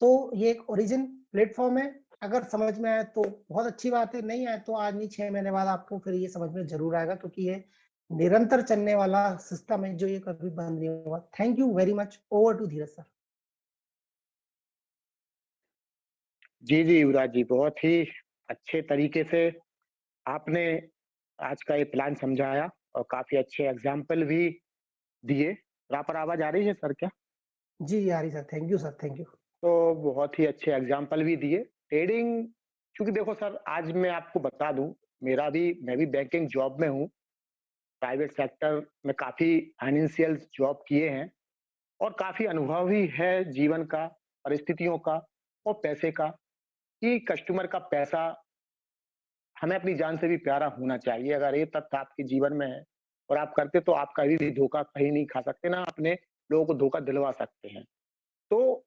तो ये एक ओरिजिन प्लेटफॉर्म है। अगर समझ में आए तो बहुत अच्छी बात है, नहीं आए तो आज नहीं 6 महीने बाद आपको फिर ये समझ में जरूर आएगा, क्योंकि ये निरंतर चलने वाला सिस्टम है जो ये कभी बंद नहीं होगा। Thank you very much. Over to Dheeraj sir. जी जी युवराज जी, बहुत ही अच्छे तरीके से आपने आज का ये प्लान समझाया और काफी अच्छे एग्जाम्पल भी दिए। पर आवाज आ रही है सर क्या? जी आ रही sir, thank you sir, thank you. तो बहुत ही अच्छे एग्जाम्पल भी दिए। ट्रेडिंग, क्योंकि देखो सर, आज मैं आपको बता दूं, मैं भी बैंकिंग जॉब में हूँ। प्राइवेट सेक्टर में काफी फाइनेंशियल जॉब किए हैं और काफी अनुभव भी है जीवन का, परिस्थितियों का और पैसे का, कि कस्टमर का पैसा हमें अपनी जान से भी प्यारा होना चाहिए। अगर ये तथ्य आपके जीवन में है और आप करते, तो आप कभी भी धोखा कहीं नहीं खा सकते, ना अपने लोगों को धोखा दिलवा सकते हैं। तो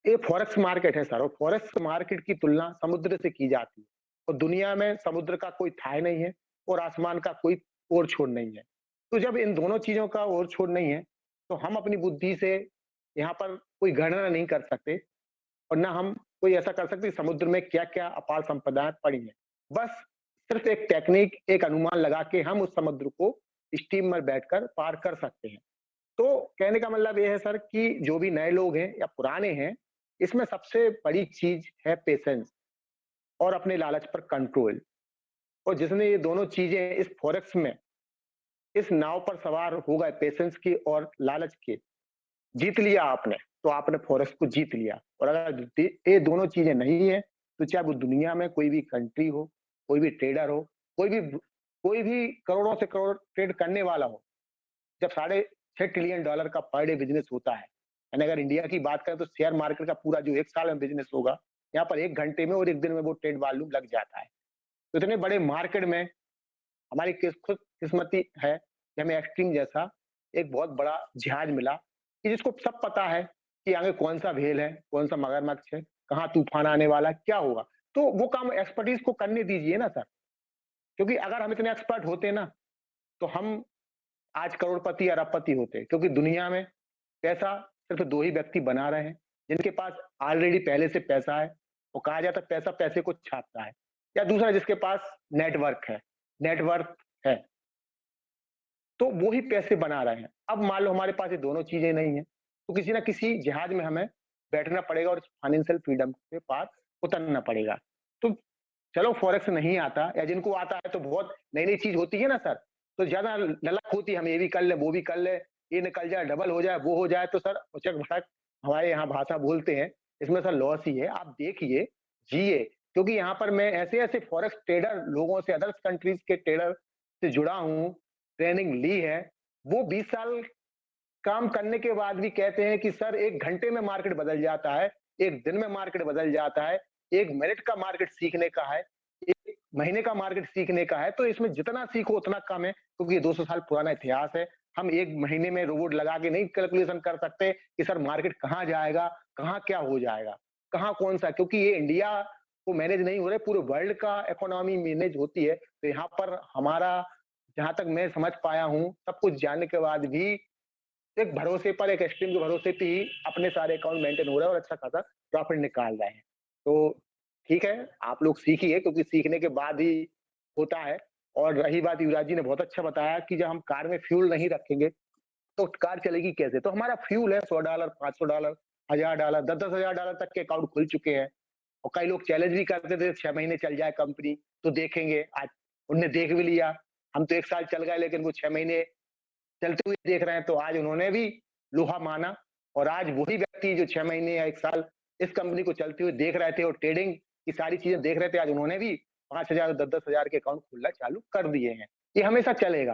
ये फॉरेक्स मार्केट है सर, और फॉरेक्स मार्केट की तुलना समुद्र से की जाती है। और दुनिया में समुद्र का कोई थाह नहीं है और आसमान का कोई ओर छोर नहीं है। तो जब इन दोनों चीजों का ओर छोर नहीं है, तो हम अपनी बुद्धि से यहाँ पर कोई गणना नहीं कर सकते, और ना हम कोई ऐसा कर सकते समुद्र में क्या क्या अपार संपदाएं पड़ी हैं। बस सिर्फ एक टेक्निक, एक अनुमान लगा के हम उस समुद्र को स्टीम में बैठकर पार कर सकते हैं। तो कहने का मतलब ये है सर कि जो भी नए लोग हैं या पुराने हैं, इसमें सबसे बड़ी चीज है पेशेंस और अपने लालच पर कंट्रोल। और जिसने ये दोनों चीजें इस फॉरेक्स में, इस नाव पर सवार हो गए, पेशेंस की और लालच की, जीत लिया आपने, तो आपने फॉरेक्स को जीत लिया। और अगर ये दोनों चीजें नहीं है, तो चाहे वो दुनिया में कोई भी कंट्री हो, कोई भी ट्रेडर हो, कोई भी करोड़ों से करोड़ ट्रेड करने वाला हो, जब $6.5 ट्रिलियन का पर डे बिजनेस होता है, यानी अगर इंडिया की बात करें तो शेयर मार्केट का पूरा जो एक साल में बिजनेस होगा, यहाँ पर 1 घंटे में और 1 दिन में वो ट्रेड वॉल्यूम लग जाता है। तो इतने बड़े मार्केट में हमारी खुद किस्मती है कि हमें एक्सट्रीम जैसा एक बहुत बड़ा जहाज मिला, कि जिसको सब पता है कि आगे कौन सा व्हेल है, कौन सा मगरमच्छ है, कहाँ तूफान आने वाला है, क्या होगा? तो वो काम एक्सपर्टीज़ को करने दीजिए ना सर, क्योंकि अगर हम इतने एक्सपर्ट होते ना, तो हम आज करोड़पति, अरबपति होते, क्योंकि दुनिया में पैसा सिर्फ 2 ही व्यक्ति बना रहे हैं, जिनके पास ऑलरेडी पहले से पैसा है, और कहा जाता है पैसा पैसे को छापता है, या दूसरा जिसके पास नेटवर्क है, तो वो ही पैसे बना रहे हैं। अब मान लो हमारे पास ये दोनों चीज़ें नहीं हैं, तो किसी न किसी जहाज में हमें बैठना पड़ेगा और फाइनेंशियल फ्रीडम के पास उतरना पड़ेगा। तो चलो फॉरेक्स नहीं आता, या जिनको आता है तो बहुत नई-नई चीज़ होती है ना सर, तो ज़्यादा ललक होती है, हम ये भी कर लें, वो भी कर लें, ये निकल जाए, डबल हो जाए, वो हो जाए, तो सर उचक-भड़क हमारे यहाँ भाषा बोलते हैं, इसमें सर लॉस ही है। आप देखिए, जिए, क्योंकि यहाँ पर मैं ऐसे-ऐसे फॉरेक्स ट्रेडर लोगों से, अदर्स कंट्रीज़ के ट्रेडर से जुड़ा हूँ, ट्रेनिंग ली है, वो 20 साल काम करने के बाद भी कहते हैं कि सर 1 घंटे में मार्केट बदल जाता है, 1 दिन में मार्केट बदल जाता है, 1 मिनट का मार्केट सीखने का है, 1 महीने का मार्केट सीखने का है, तो इसमें जितना सीखो उतना कम है, क्योंकि ये 200 साल पुराना इतिहास है। हम 1 महीने में रोबोट लगा के नहीं कैलकुलेशन कर सकते कि सर मार्केट कहाँ जाएगा, कहाँ क्या हो जाएगा, कहाँ कौन-सा, क्योंकि ये इंडिया को मैनेज नहीं हो रहा है, पूरे वर्ल्ड का इकोनॉमी मैनेज होती है। तो यहाँ पर हमारा, जहाँ तक मैं समझ पाया हूँ, सब कुछ जानने के बाद भी एक भरोसे पर, एक एक्सट्रीम के भरोसे पे ही अपने सारे अकाउंट मेंटेन हो रहा है और अच्छा खासा प्रॉफिट निकाल रहे हैं। तो ठीक है, आप लोग सीखिए, क्योंकि सीखने के बाद ही होता है। और रही बात, युवराज जी ने बहुत अच्छा बताया कि जब हम कार में फ्यूल नहीं रखेंगे, तो कार चलेगी कैसे? तो हमारा फ्यूल है $100, $500, $1000, $10,000 तक के अकाउंट खुल चुके हैं। और कई लोग चैलेंज भी करते थे, 6 महीने चल जाए कंपनी, तो देखेंगे। आज उनने देख भी लिया, हम तो 1 साल चल गए, लेकिन वो 6 महीने चलते हुए देख रहे हैं, तो आज उन्होंने भी लोहा माना, और आज वही व्यक्ति जो 6 महीने या 1 साल इस कंपनी को चलते हुए देख रहे थे और ट्रेडिंग की सारी चीज़ें देख रहे थे, आज उन्होंने भी 5,000 10,000 के अकाउंट खुलना चालू कर दिए हैं। ये हमेशा चलेगा,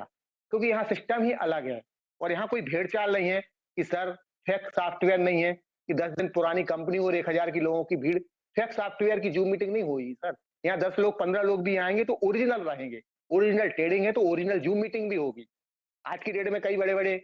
क्योंकि यहाँ सिस्टम ही अलग है, और यहाँ कोई भेड़-चाल नहीं है कि सर फेक सॉफ्टवेयर नहीं है कि 10 दिन पुरानी कंपनी और 1,000 की लोगों की भीड़, फेक सॉफ्टवेयर की ज़ूम मीटिंग नहीं होगी सर। यहाँ 10 लोग, 15 लोग भी आएँगे तो ओरिजिनल रहेंगे। ओरिजिनल ट्रेडिंग है तो ओरिजिनल ज़ूम मीटिंग भी होगी। आज की डेट में कई बड़े-बड़े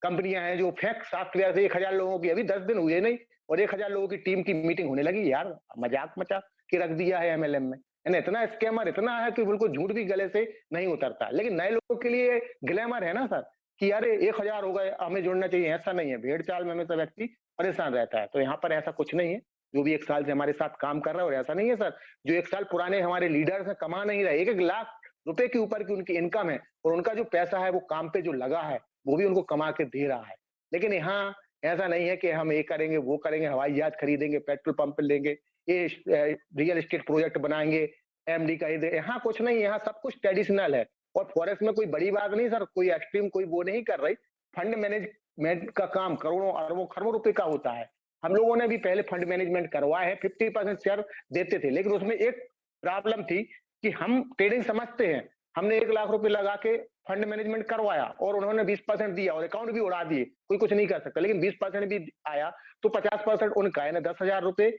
कंपनियां हैं जो फेक सॉफ्टवेयर से 1000 लोगों की, अभी 10 दिन हुए नहीं और 1000 लोगों की टीम की मीटिंग होने लगी। यार मजाक मचा के रख दिया है एमएलएम में। यानी इतना स्कैमर इतना है कि बिल्कुल झूठ भी गले से नहीं उतरता। लेकिन नए लोगों के लिए ग्लैमर है ना सर, कि अरे 1000 हो गए, हमें जुड़ना चाहिए। ऐसा नहीं है, भेड़-चाल में हमेशा व्यक्ति परेशान रहता है। तो यहाँ पर ऐसा कुछ नहीं है। जो भी 1 साल से हमारे साथ काम कर रहा है, और ऐसा नहीं है सर, जो 1 साल पुराने हमारे लीडर्स हैं कमा नहीं रहे। 1-1 लाख रुपए के ऊपर की उनकी इनकम है, और उनका जो पैसा है वो काम पे जो लगा है वो भी उनको कमा के दे रहा है। लेकिन यहाँ ऐसा नहीं है कि हम ये करेंगे, वो करेंगे, हवाई जहाज खरीदेंगे, पेट्रोल पंप लेंगे, ये रियल एस्टेट प्रोजेक्ट बनाएँगे, एमडी खरीदे, यहाँ कुछ नहीं है, यहाँ सब कुछ ट्रेडिशनल है। और फॉरेक्स में कोई बड़ी बात नहीं सर, कोई एक्सट्रीम कोई वो नहीं कर रही। फंड मैनेजमेंट का काम करोड़ों, अरबों, खरबों रुपए का होता है। हम लोगों ने भी पहले फंड मैनेजमेंट करवाया है, 50% शेयर देते थे, लेकिन उसमें एक प्रॉब्लम थी कि हम ट्रेडिंग समझते हैं। हमने 1 लाख रुपए लगा के फंड मैनेजमेंट करवाया और उन्होंने 20% दिया और अकाउंट भी उड़ा दिए। कोई कुछ नहीं कर सकता, लेकिन 20% भी आया तो 50% उनका, यानी 10,000 रुपए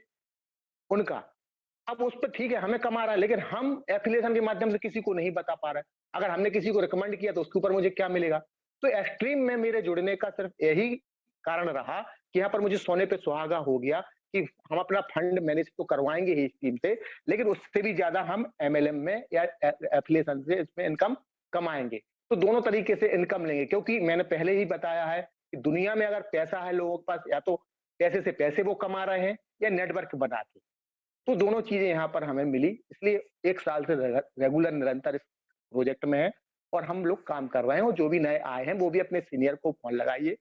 उनका। अब उस पे ठीक है, हमें कमा रहा है, लेकिन हम एफिलिएशन के माध्यम से किसी को नहीं बता पा रहे। अगर हमने किसी को रिकमेंड किया तो उसके ऊपर मुझे क्या मिलेगा? तो एक्सट्रीम में मेरे जुड़ने का सिर्फ यही कारण रहा कि यहाँ पर मुझे सोने पे सुहागा हो गया कि हम अपना फंड मैनेज तो करवाएँगे ही इस टीम से, लेकिन उससे भी ज़्यादा हम एमएलएम में या एफिलिएशन से इसमें इनकम कमाएँगे। तो दोनों तरीके से इनकम लेंगे, क्योंकि मैंने पहले ही बताया है कि दुनिया में अगर पैसा है लोगों के पास, या तो पैसे से पैसे वो कमा रहे हैं या नेटवर्क बना के। तो दोनों चीज़ें यहाँ पर हमें मिली, इसलिए 1 साल से रेगुलर निरंतर इस प्रोजेक्ट में है और हम लोग काम कर रहे हैं, और जो भी नए आए हैं, वो भी अपने सीनियर को फ़ोन लगाइए।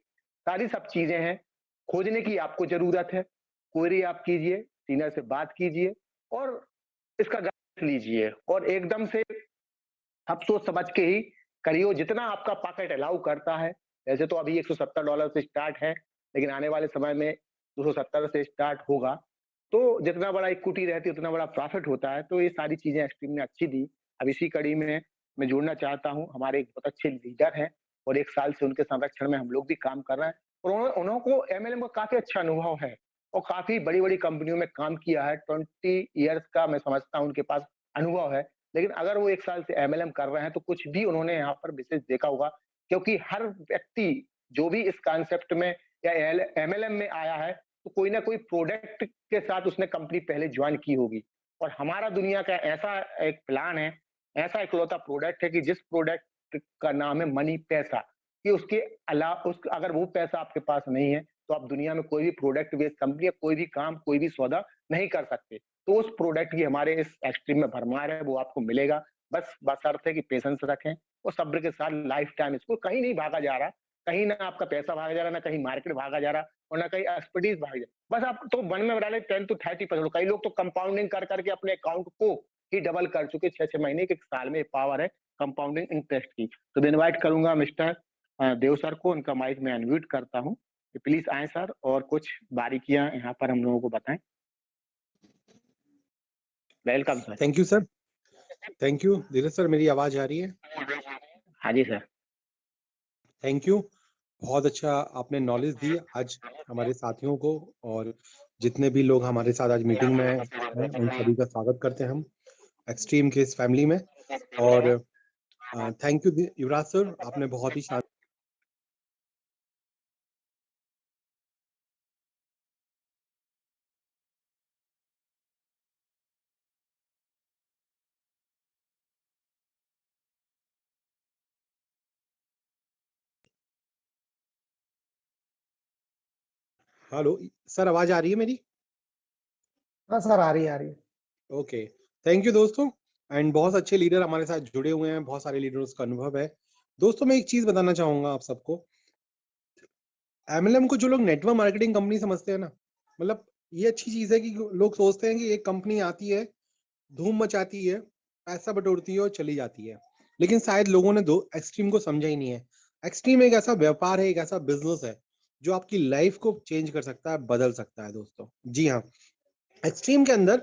सारी सब चीज़ें हैं, खोजने की आपको ज़रूरत है, क्वेरी आप कीजिए, सीनियर से बात कीजिए और इसका गाइडेंस लीजिए, और एकदम से आप सोच समझ के ही करिए, जितना आपका पॉकेट अलाउ करता है। वैसे तो अभी $170 से स्टार्ट है, लेकिन आने वाले समय में 270 से स्टार्ट होगा। तो जितना बड़ा इक्विटी रहती है, उतना बड़ा प्रॉफिट होता है। तो ये सारी चीज़ें एक्सट्रीम ने अच्छी दी। अब इसी कड़ी में मैं जुड़ना चाहता हूँ। हमारे एक बहुत अच्छे लीडर हैं और 1 साल से उनके संरक्षण में हम लोग भी काम कर रहे हैं, और उन्हों को एमएलएम का काफ़ी अच्छा अनुभव है और काफ़ी बड़ी-बड़ी कंपनियों में काम किया है। 20 इयर्स का मैं समझता हूँ उनके पास अनुभव है। लेकिन अगर वो 1 साल से एमएलएम कर रहे हैं, तो कुछ भी उन्होंने यहाँ पर विशेष देखा होगा, क्योंकि हर व्यक्ति जो भी इस कॉन्सेप्ट में या एल एमएलएम में आया है, तो कोई ना कोई प्रोडक्ट के साथ उसने कंपनी पहले ज्वाइन की होगी। और हमारा दुनिया का ऐसा एक प्लान है, ऐसा इकलौता प्रोडक्ट है कि जिस प्रोडक्ट का नाम है मनी, पैसा, कि उसके अलावा अगर वो पैसा आपके पास नहीं है तो आप दुनिया में कोई भी प्रोडक्ट बेस्ड कंपनी या कोई भी काम, कोई भी सौदा नहीं कर सकते। तो उस प्रोडक्ट की हमारे इस एक्सट्रीम में भरमार है, वो आपको मिलेगा। बस बशर्ते कि पेशेंस रखें और सब्र के साथ लाइफ टाइम इसको कहीं नहीं भागा जा रहा, कहीं ना आपका पैसा भागा जा रहा, ना कहीं मार्केट भागा जा रहा और ना कहीं एक्सपर्टीज भागा जा रहा। बस आप तो वन में डाले 10 to 30%। कई लोग तो कंपाउंडिंग कर करके अपने अकाउंट को ही डबल कर चुके, 6-6 महीने के साल में पावर है कंपाउंडिंग इंटरेस्ट की। तो इनवाइट करूंगा मिस्टर देव सर को, उनका माइक में अनम्यूट करता हूँ, प्लीज आए सर और कुछ बारीकियां यहाँ पर हम लोगों को बताएं। Welcome sir. Thank you sir. Thank you Dheeraj sir, मेरी आवाज आ रही है? हाँ जी सर। थैंक यू, बहुत अच्छा आपने नॉलेज दी आज हमारे साथियों को, और जितने भी लोग हमारे साथ आज मीटिंग में हैं उन सभी का स्वागत करते हैं हम एक्सट्रीम के इस फैमिली में। और थैंक यू युवराज सर, आपने बहुत ही हेलो सर, आवाज आ रही है मेरी? हाँ सर, आ रही है, आ रही है। ओके, थैंक यू दोस्तों। एंड बहुत अच्छे लीडर हमारे साथ जुड़े हुए हैं, बहुत सारे लीडर्स का अनुभव है। दोस्तों मैं एक चीज बताना चाहूंगा आप सबको, एमएलएम को जो लोग नेटवर्क मार्केटिंग कंपनी समझते हैं ना, मतलब ये अच्छी चीज है कि लोग सोचते हैं कि एक कंपनी आती है, धूम मचाती है, पैसा बटोरती है और चली जाती है, लेकिन शायद लोगों ने दो एक्सट्रीम को समझा ही नहीं है। एक्सट्रीम एक ऐसा व्यापार है, एक ऐसा बिजनेस है जो आपकी लाइफ को चेंज कर सकता है, बदल सकता है दोस्तों। जी हाँ, एक्सट्रीम के अंदर,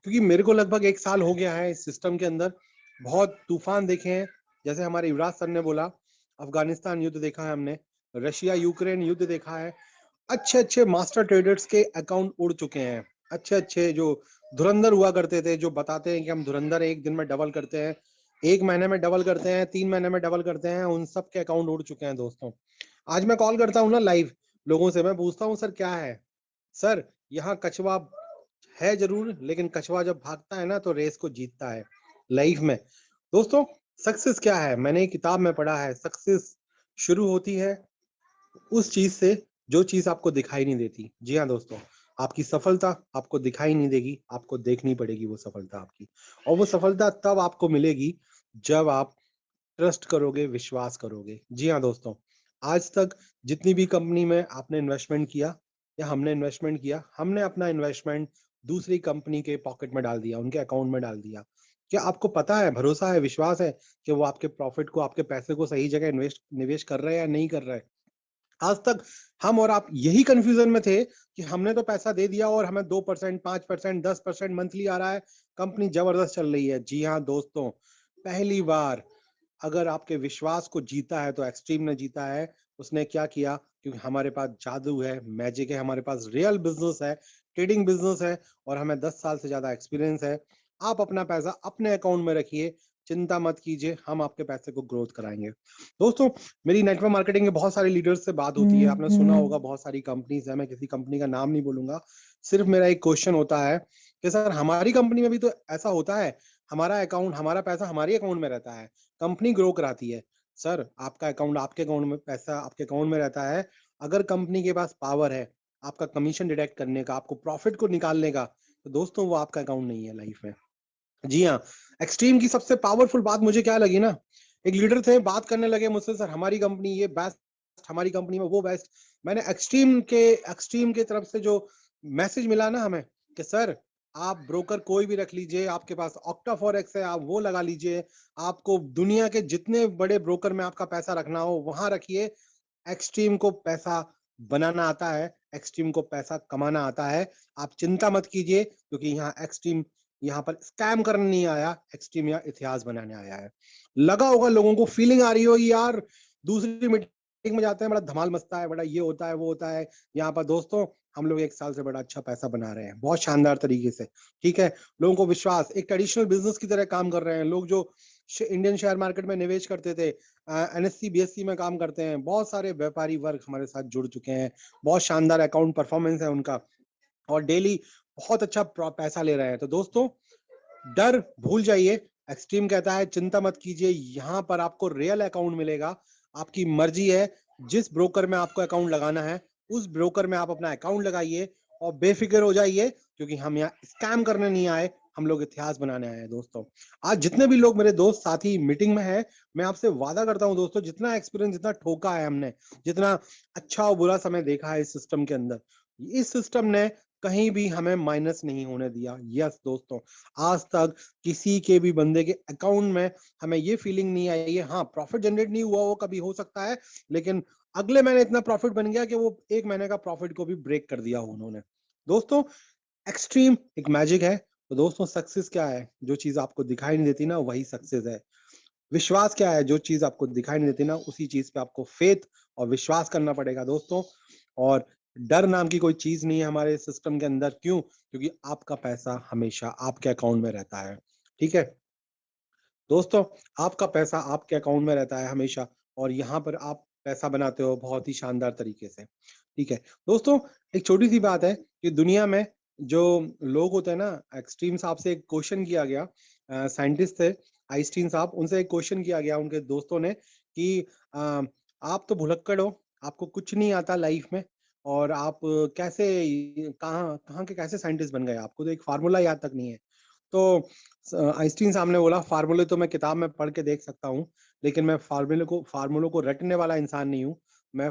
क्योंकि मेरे को लगभग 1 साल हो गया है इस सिस्टम के अंदर, बहुत तूफान देखे हैं। जैसे हमारे युवराज सर ने बोला, अफगानिस्तान युद्ध देखा है हमने, रशिया यूक्रेन युद्ध देखा है, अच्छे अच्छे मास्टर ट्रेडर्स के अकाउंट उड़ चुके हैं, अच्छे अच्छे जो धुरंधर हुआ करते थे, जो बताते हैं कि हम धुरंधर एक दिन में डबल करते हैं, 1 महीने में डबल करते हैं, 3 महीने में डबल करते हैं, उन सब के अकाउंट उड़ चुके हैं दोस्तों। आज मैं कॉल करता हूँ ना लाइव लोगों से, मैं पूछता हूँ सर क्या है, सर यहाँ कछुआ है जरूर, लेकिन कछुआ जब भागता है ना तो रेस को जीतता है लाइफ में। दोस्तों सक्सेस क्या है, मैंने एक किताब में पढ़ा है, सक्सेस शुरू होती है उस चीज से जो चीज आपको दिखाई नहीं देती। जी हाँ दोस्तों, आपकी सफलता आपको दिखाई नहीं देगी, आपको देखनी पड़ेगी वो सफलता आपकी, और वो सफलता तब आपको मिलेगी जब आप ट्रस्ट करोगे, विश्वास करोगे। जी हाँ दोस्तों, आज तक जितनी भी कंपनी में आपने इन्वेस्टमेंट किया या हमने इन्वेस्टमेंट किया, हमने अपना इन्वेस्टमेंट दूसरी कंपनी के पॉकेट में डाल दिया, उनके अकाउंट में डाल दिया। क्या आपको पता है, भरोसा है, विश्वास है कि वो आपके प्रॉफिट को, आपके पैसे को सही जगह निवेश कर रहे हैं या नहीं कर रहे हैं? आज तक हम और आप यही कंफ्यूजन में थे कि हमने तो पैसा दे दिया और हमें 2%, 5%, 10% मंथली आ रहा है, कंपनी जबरदस्त चल रही है। जी हाँ दोस्तों, पहली बार अगर आपके विश्वास को जीता है तो एक्सट्रीम ने जीता है। उसने क्या किया, क्योंकि हमारे पास जादू है, मैजिक है, हमारे पास रियल बिजनेस है, ट्रेडिंग बिजनेस है, और हमें 10 साल से ज्यादा एक्सपीरियंस है। आप अपना पैसा अपने अकाउंट में रखिए, चिंता मत कीजिए, हम आपके पैसे को ग्रोथ कराएंगे। दोस्तों मेरी नेटवर्क मार्केटिंग के बहुत सारे लीडर्स से बात होती है, आपने सुना होगा, बहुत सारी कंपनीज है, मैं किसी कंपनी का नाम नहीं बोलूंगा। सिर्फ मेरा एक क्वेश्चन होता है कि सर हमारी कंपनी में भी तो ऐसा होता है, हमारा अकाउंट, हमारा पैसा हमारे अकाउंट में रहता है, कंपनी ग्रो कराती है। सर आपका अकाउंट आपके अकाउंट में, पैसा आपके अकाउंट में रहता है, अगर कंपनी के पास पावर है आपका कमीशन डिडक्ट करने का, आपको प्रॉफिट को निकालने का, तो दोस्तों वो आपका अकाउंट नहीं है लाइफ में। जी हाँ, एक्सट्रीम की सबसे पावरफुल बात मुझे क्या लगी ना, एक लीडर थे, बात करने लगे मुझसे, सर हमारी कंपनी ये बेस्ट, हमारी कंपनी में वो बेस्ट। मैंने एक्सट्रीम के तरफ से जो मैसेज मिला ना हमें कि सर आप ब्रोकर कोई भी रख लीजिए, आपके पास ऑक्टा फॉरेक्स है, आप वो लगा लीजिए, आपको दुनिया के जितने बड़े ब्रोकर में आपका पैसा रखना हो वहां रखिए, एक्सट्रीम को पैसा बनाना आता है, एक्सट्रीम को पैसा कमाना आता है। आप चिंता मत कीजिए, क्योंकि यहाँ एक्सट्रीम यहाँ पर स्कैम करने नहीं आया, एक्सट्रीम यहाँ इतिहास बनाने आया है। लगा होगा लोगों को, फीलिंग आ रही होगी यार, दूसरी मीटिंग में जाते हैं बड़ा धमाल मचता है, बड़ा ये होता है वो होता है, यहाँ पर दोस्तों हम लोग 1 साल से बड़ा अच्छा पैसा बना रहे हैं, बहुत शानदार तरीके से। ठीक है, लोगों को विश्वास, एक ट्रेडिशनल बिजनेस की तरह काम कर रहे हैं लोग, जो इंडियन शेयर मार्केट में निवेश करते थे, एनएससी बीएससी में काम करते हैं, बहुत सारे व्यापारी वर्ग हमारे साथ जुड़ चुके हैं, बहुत शानदार अकाउंट परफॉर्मेंस है उनका और डेली बहुत अच्छा पैसा ले रहे हैं। तो दोस्तों डर भूल जाइए। एक्सट्रीम कहता है चिंता मत कीजिए, यहाँ पर आपको रियल अकाउंट मिलेगा। आपकी मर्जी है जिस ब्रोकर में आपको अकाउंट लगाना है उस ब्रोकर में आप अपना अकाउंट लगाइए और बेफिक्र हो जाइए, क्योंकि हम यहाँ स्कैम करने नहीं आए, हम लोग इतिहास बनाने आए हैं। दोस्तों आज जितने भी लोग मेरे दोस्त साथी मीटिंग में है, मैं आपसे वादा करता हूँ दोस्तों, जितना एक्सपीरियंस, जितना ठोका है हमने, जितना अच्छा और बुरा समय देखा है इस सिस्टम के अंदर, इस सिस्टम ने कहीं भी हमें माइनस नहीं होने दिया। यस दोस्तों, आज तक किसी के भी बंदे के अकाउंट में हमें ये फीलिंग नहीं आई है। हाँ, प्रॉफिट जनरेट नहीं हुआ, वो कभी हो सकता है, लेकिन अगले महीने इतना प्रॉफिट बन गया कि वो एक महीने का प्रॉफिट को भी ब्रेक कर दिया उन्होंने। दोस्तों एक्सट्रीम एक मैजिक है। तो दोस्तों सक्सेस क्या है? जो चीज आपको दिखाई नहीं देती ना, वही सक्सेस है। विश्वास क्या है? जो चीज आपको दिखाई नहीं देती ना, उसी चीज पे आपको फेथ और विश्वास करना पड़ेगा दोस्तों। और डर नाम की कोई चीज नहीं है हमारे सिस्टम के अंदर। क्यों? क्योंकि आपका पैसा हमेशा आपके अकाउंट में रहता है। ठीक है दोस्तों, आपका पैसा आपके अकाउंट में रहता है हमेशा, और यहाँ पर आप पैसा बनाते हो बहुत ही शानदार तरीके से। ठीक है दोस्तों, एक छोटी सी बात है कि दुनिया में जो लोग होते हैं ना, एक्सट्रीम साहब से एक क्वेश्चन किया गया, साइंटिस्ट थे आइंस्टीन साहब, उनसे एक क्वेश्चन किया गया उनके दोस्तों ने कि आप तो भुलक्कड़ हो, आपको कुछ नहीं आता लाइफ में, और आप कैसे कहाँ कहाँ के कैसे साइंटिस्ट बन गए, आपको तो एक फार्मूला याद तक नहीं है। तो आइंस्टीन साहब ने बोला, फार्मूले तो मैं किताब में पढ़ के देख सकता हूँ, लेकिन मैं फार्मूलों को रटने वाला इंसान नहीं हूँ। मैं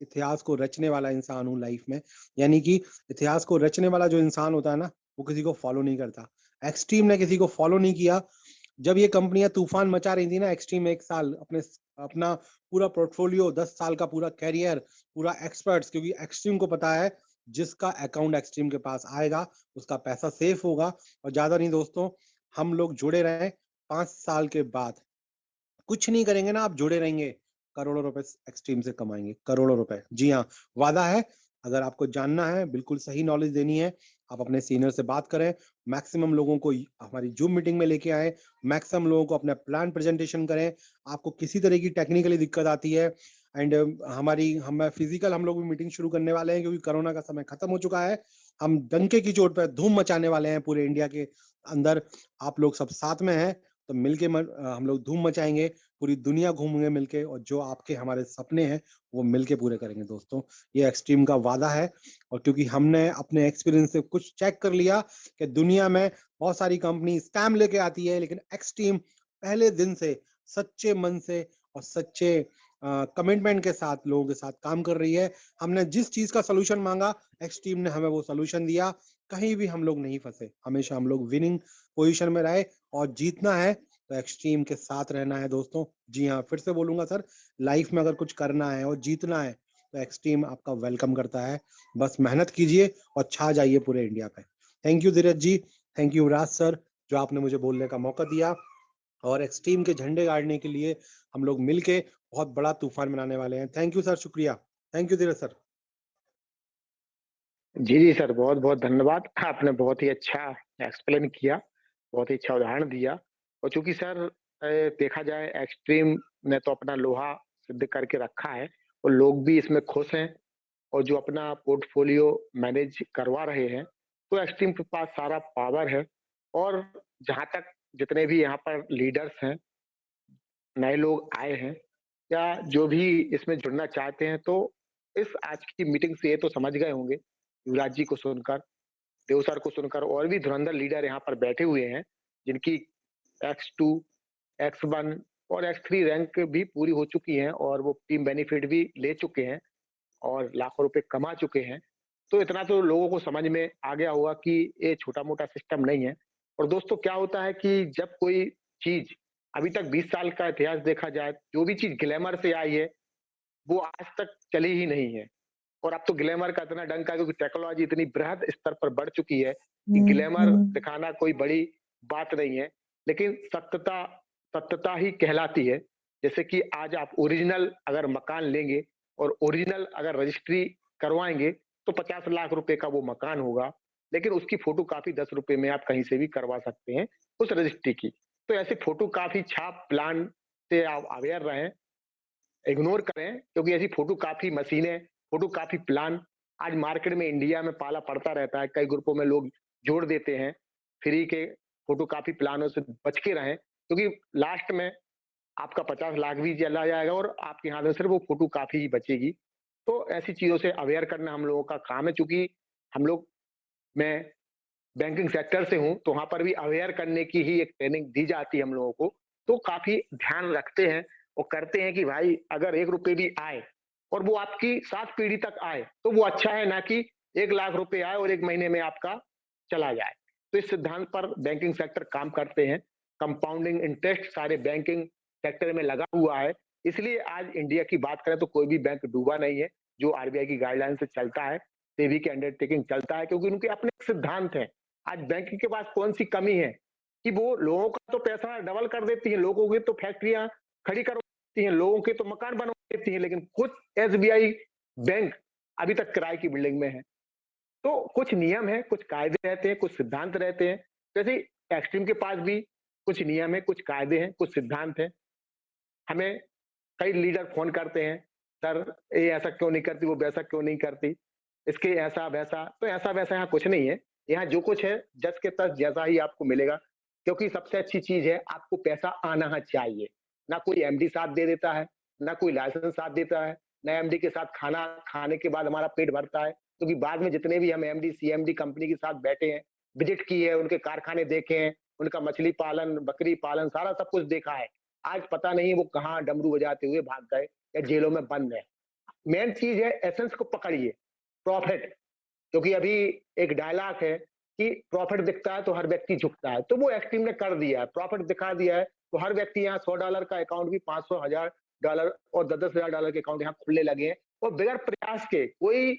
इतिहास को रचने वाला इंसान हूँ लाइफ में। यानी कि इतिहास को रचने वाला जो इंसान होता है ना, वो किसी को फॉलो नहीं करता। एक्सट्रीम ने किसी को फॉलो नहीं किया। जब ये कंपनियां तूफान मचा रही थी ना, एक्सट्रीम एक साल अपना पूरा पोर्टफोलियो, 10 साल का पूरा कैरियर, पूरा एक्सपर्ट्स, क्योंकि एक्सट्रीम को पता है जिसका अकाउंट एक्सट्रीम के पास आएगा उसका पैसा सेफ होगा। और ज्यादा नहीं दोस्तों, हम लोग जुड़े रहे 5 साल के बाद, कुछ नहीं करेंगे ना, आप जुड़े रहेंगे, करोड़ों रुपए एक्सट्रीम से कमाएंगे, करोड़ों रुपए। जी हाँ, वादा है। अगर आपको जानना है, बिल्कुल सही नॉलेज देनी है, आप अपने सीनियर से बात करें, मैक्सिमम लोगों को हमारी जूम मीटिंग में लेके आए, मैक्सिमम लोगों को अपना प्लान प्रेजेंटेशन करें। आपको किसी तरह की टेक्निकली दिक्कत आती है, एंड हम फिजिकल हम लोग भी मीटिंग शुरू करने वाले हैं, क्योंकि कोरोना का समय खत्म हो चुका है। हम डंके की चोट पर धूम मचाने वाले हैं पूरे इंडिया के अंदर। आप लोग सब साथ में हैं तो मिलके हम लोग धूम मचाएंगे, पूरी दुनिया घूमेंगे मिलके, और जो आपके हमारे सपने हैं वो मिलके पूरे करेंगे दोस्तों। ये एक्सट्रीम का वादा है। और क्योंकि हमने अपने एक्सपीरियंस से कुछ चेक कर लिया कि दुनिया में बहुत सारी कंपनी स्कैम लेके आती है, लेकिन एक्सट्रीम पहले दिन से सच्चे मन से और सच्चे कमिटमेंट के साथ लोगों के साथ काम कर रही है। हमने जिस चीज का सोल्यूशन मांगा, एक्सट्रीम ने हमें वो सोल्यूशन दिया। कहीं भी हम लोग नहीं फंसे, हमेशा हम लोग विनिंग पोजीशन में रहे। और जीतना है तो एक्सट्रीम के साथ रहना है दोस्तों। जी हाँ, फिर से बोलूंगा सर, लाइफ में अगर कुछ करना है और जीतना है तो एक्सट्रीम आपका वेलकम करता है। बस मेहनत कीजिए और छा जाइए पूरे इंडिया पे। Thank you Dheeraj ji, thank you Raj sir, जो आपने मुझे बोलने का मौका दिया। और एक्सट्रीम के झंडे गाड़ने के लिए हम लोग मिलके बहुत बड़ा तूफान बनाने वाले हैं। थैंक यू सर, शुक्रिया। Thank you Dheeraj sir. जी जी सर, बहुत बहुत धन्यवाद। आपने बहुत ही अच्छा एक्सप्लेन किया, बहुत ही अच्छा उदाहरण दिया। और चूंकि सर देखा जाए, एक्सट्रीम ने तो अपना लोहा सिद्ध करके रखा है और लोग भी इसमें खुश हैं, और जो अपना पोर्टफोलियो मैनेज करवा रहे हैं, तो एक्सट्रीम के पास सारा पावर है। और जहां तक जितने भी यहाँ पर लीडर्स हैं, नए लोग आए हैं, या जो भी इसमें जुड़ना चाहते हैं, तो इस आज की मीटिंग से ये तो समझ गए होंगे, युवराज जी को सुनकर, देव सर को सुनकर, और भी धुरंधर लीडर यहाँ पर बैठे हुए हैं जिनकी X2, X1 और X3 रैंक भी पूरी हो चुकी है, और वो टीम बेनिफिट भी ले चुके हैं और लाखों रुपए कमा चुके हैं। तो इतना तो लोगों को समझ में आ गया होगा कि ये छोटा मोटा सिस्टम नहीं है। और दोस्तों क्या होता है कि जब कोई चीज, अभी तक 20 साल का इतिहास देखा जाए, जो भी चीज ग्लैमर से आई है वो आज तक चली ही नहीं है। और अब तो ग्लैमर का इतना डंका है, क्योंकि टेक्नोलॉजी इतनी बृहद स्तर पर बढ़ चुकी है कि ग्लैमर दिखाना कोई बड़ी बात नहीं है। लेकिन सत्यता सत्यता ही कहलाती है। जैसे कि आज आप ओरिजिनल अगर मकान लेंगे और ओरिजिनल अगर रजिस्ट्री करवाएंगे, तो 50 लाख रुपए का वो मकान होगा, लेकिन उसकी फोटो कॉपी 10 रुपए में आप कहीं से भी करवा सकते हैं उस रजिस्ट्री की। तो ऐसे फोटो काफी छाप प्लान से आप अवेयर रहें, इग्नोर करें, क्योंकि ऐसी फोटो काफी मशीनें, फोटो काफी प्लान आज मार्केट में इंडिया में पाला पड़ता रहता है। कई ग्रुपों में लोग जोड़ देते हैं फ्री के फोटो काफी प्लानों से बच के रहें, क्योंकि लास्ट में आपका 50 लाख भी चला जाएगा और आपके हाथ में सिर्फ वो फोटो काफी ही बचेगी। तो ऐसी चीजों से अवेयर करना हम लोगों का काम है, चूंकि हम लोग मैं बैंकिंग सेक्टर से हूँ, तो वहाँ पर भी अवेयर करने की ही एक ट्रेनिंग दी जाती है हम लोगों को। तो काफ़ी ध्यान रखते हैं और करते हैं कि भाई अगर ₹1 भी आए और वो आपकी 7 पीढ़ी तक आए, तो वो अच्छा है, ना कि 1 लाख रुपए आए और 1 महीने में आपका चला जाए। तो इस सिद्धांत पर बैंकिंग सेक्टर काम करते हैं। कंपाउंडिंग इंटरेस्ट सारे बैंकिंग सेक्टर में लगा हुआ है। इसलिए आज इंडिया की बात करें तो कोई भी बैंक डूबा नहीं है, जो आरबीआई की गाइडलाइन से चलता है, सेबी के अंडरटेकिंग चलता है, क्योंकि उनके अपने सिद्धांत हैं। आज बैंक के पास कौन-सी कमी है कि वो लोगों का तो पैसा डबल कर देती है, लोगों की तो फैक्ट्रियाँ खड़ी करवा देती हैं, लोगों के तो मकान बनवा देती हैं, लेकिन कुछ एसबीआई बैंक अभी तक किराए की बिल्डिंग में है। तो कुछ नियम हैं, कुछ कायदे रहते हैं, कुछ सिद्धांत रहते हैं। जैसे एक्सट्रीम के पास भी कुछ नियम है, कुछ कायदे हैं, कुछ सिद्धांत हैं। हमें कई लीडर फ़ोन करते हैं, सर ये ऐसा क्यों नहीं करती, वो वैसा क्यों नहीं करती, इसके ऐसा-वैसा, तो ऐसा-वैसा यहाँ कुछ नहीं है। यहाँ जो कुछ है जस के तस जैसा ही आपको मिलेगा, क्योंकि सबसे अच्छी चीज़ है आपको पैसा आना चाहिए। ना कोई एमडी साथ दे देता है, ना कोई लाइसेंस साथ देता है, ना एमडी के साथ खाना खाने के बाद हमारा पेट भरता है, क्योंकि बाद में जितने भी हम एमडी, सीएमडी कंपनी के साथ बैठे हैं, विज़िट किए हैं, उनके कारखाने देखे हैं, उनका मछली पालन, बकरी पालन सारा सब कुछ देखा है। आज पता नहीं वो कहाँ डमरू बजाते हुए भाग गए या जेलों में बंद है। मेन चीज़ है एसेंस को पकड़िए, प्रॉफिट, क्योंकि अभी एक डायलॉग है कि प्रॉफिट दिखता है तो हर व्यक्ति झुकता है, तो वो एक्सट्रीम ने कर दिया है, प्रॉफिट दिखा दिया है, तो हर व्यक्ति यहाँ $100 का अकाउंट भी 500, $1000 और $10,000 के अकाउंट यहाँ खुलने लगे हैं और बगैर प्रयास के। कोई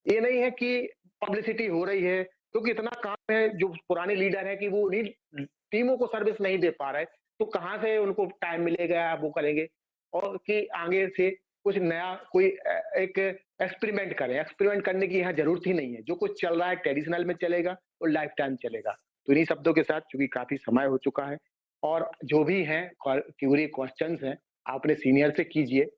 ये नहीं है कि पब्लिसिटी हो रही है, क्योंकि इतना काम है, जो पुराने लीडर हैं कि वो उन्हीं टीमों को सर्विस नहीं दे पा रहे, तो कहाँ से उनको टाइम मिलेगा, वो करेंगे और कि आगे से कुछ नया कोई एक एक्सपेरिमेंट करें। एक्सपेरिमेंट करने की यहाँ ज़रूरत ही नहीं है। जो कुछ चल रहा है ट्रेडिशनल में चलेगा और लाइफ टाइम चलेगा। तो इन्हीं शब्दों के साथ, चूँकि काफ़ी समय हो चुका है और जो भी हैं क्यूरी क्वेश्चन्स हैं, आप अपने सीनियर से कीजिए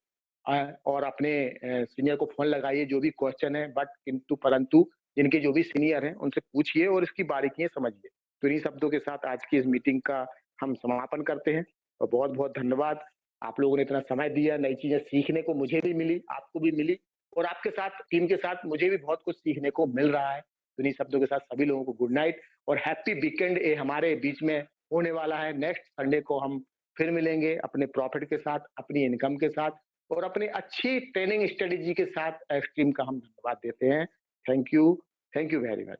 और अपने सीनियर को फ़ोन लगाइए, जो भी क्वेश्चन है, बट किंतु परंतु जिनके जो भी सीनियर हैं, उनसे पूछिए और इसकी बारीकियाँ समझिए। तो इन्हीं शब्दों के साथ आज की इस मीटिंग का हम समापन करते हैं और बहुत-बहुत धन्यवाद। आप लोगों ने इतना समय दिया, नई चीज़ें सीखने को मुझे भी मिली, आपको भी मिली और आपके साथ टीम के साथ मुझे भी बहुत कुछ सीखने को मिल रहा है। तो इन्हीं शब्दों के साथ सभी लोगों को गुड नाइट और हैप्पी वीकेंड। ये हमारे बीच में होने वाला है। नेक्स्ट संडे को हम फिर मिलेंगे अपने प्रॉफिट के साथ, अपनी इनकम के साथ और अपनी अच्छी ट्रेनिंग स्ट्रेटेजी के साथ एक्सट्रीम का हम धन्यवाद देते हैं। Thank you very much.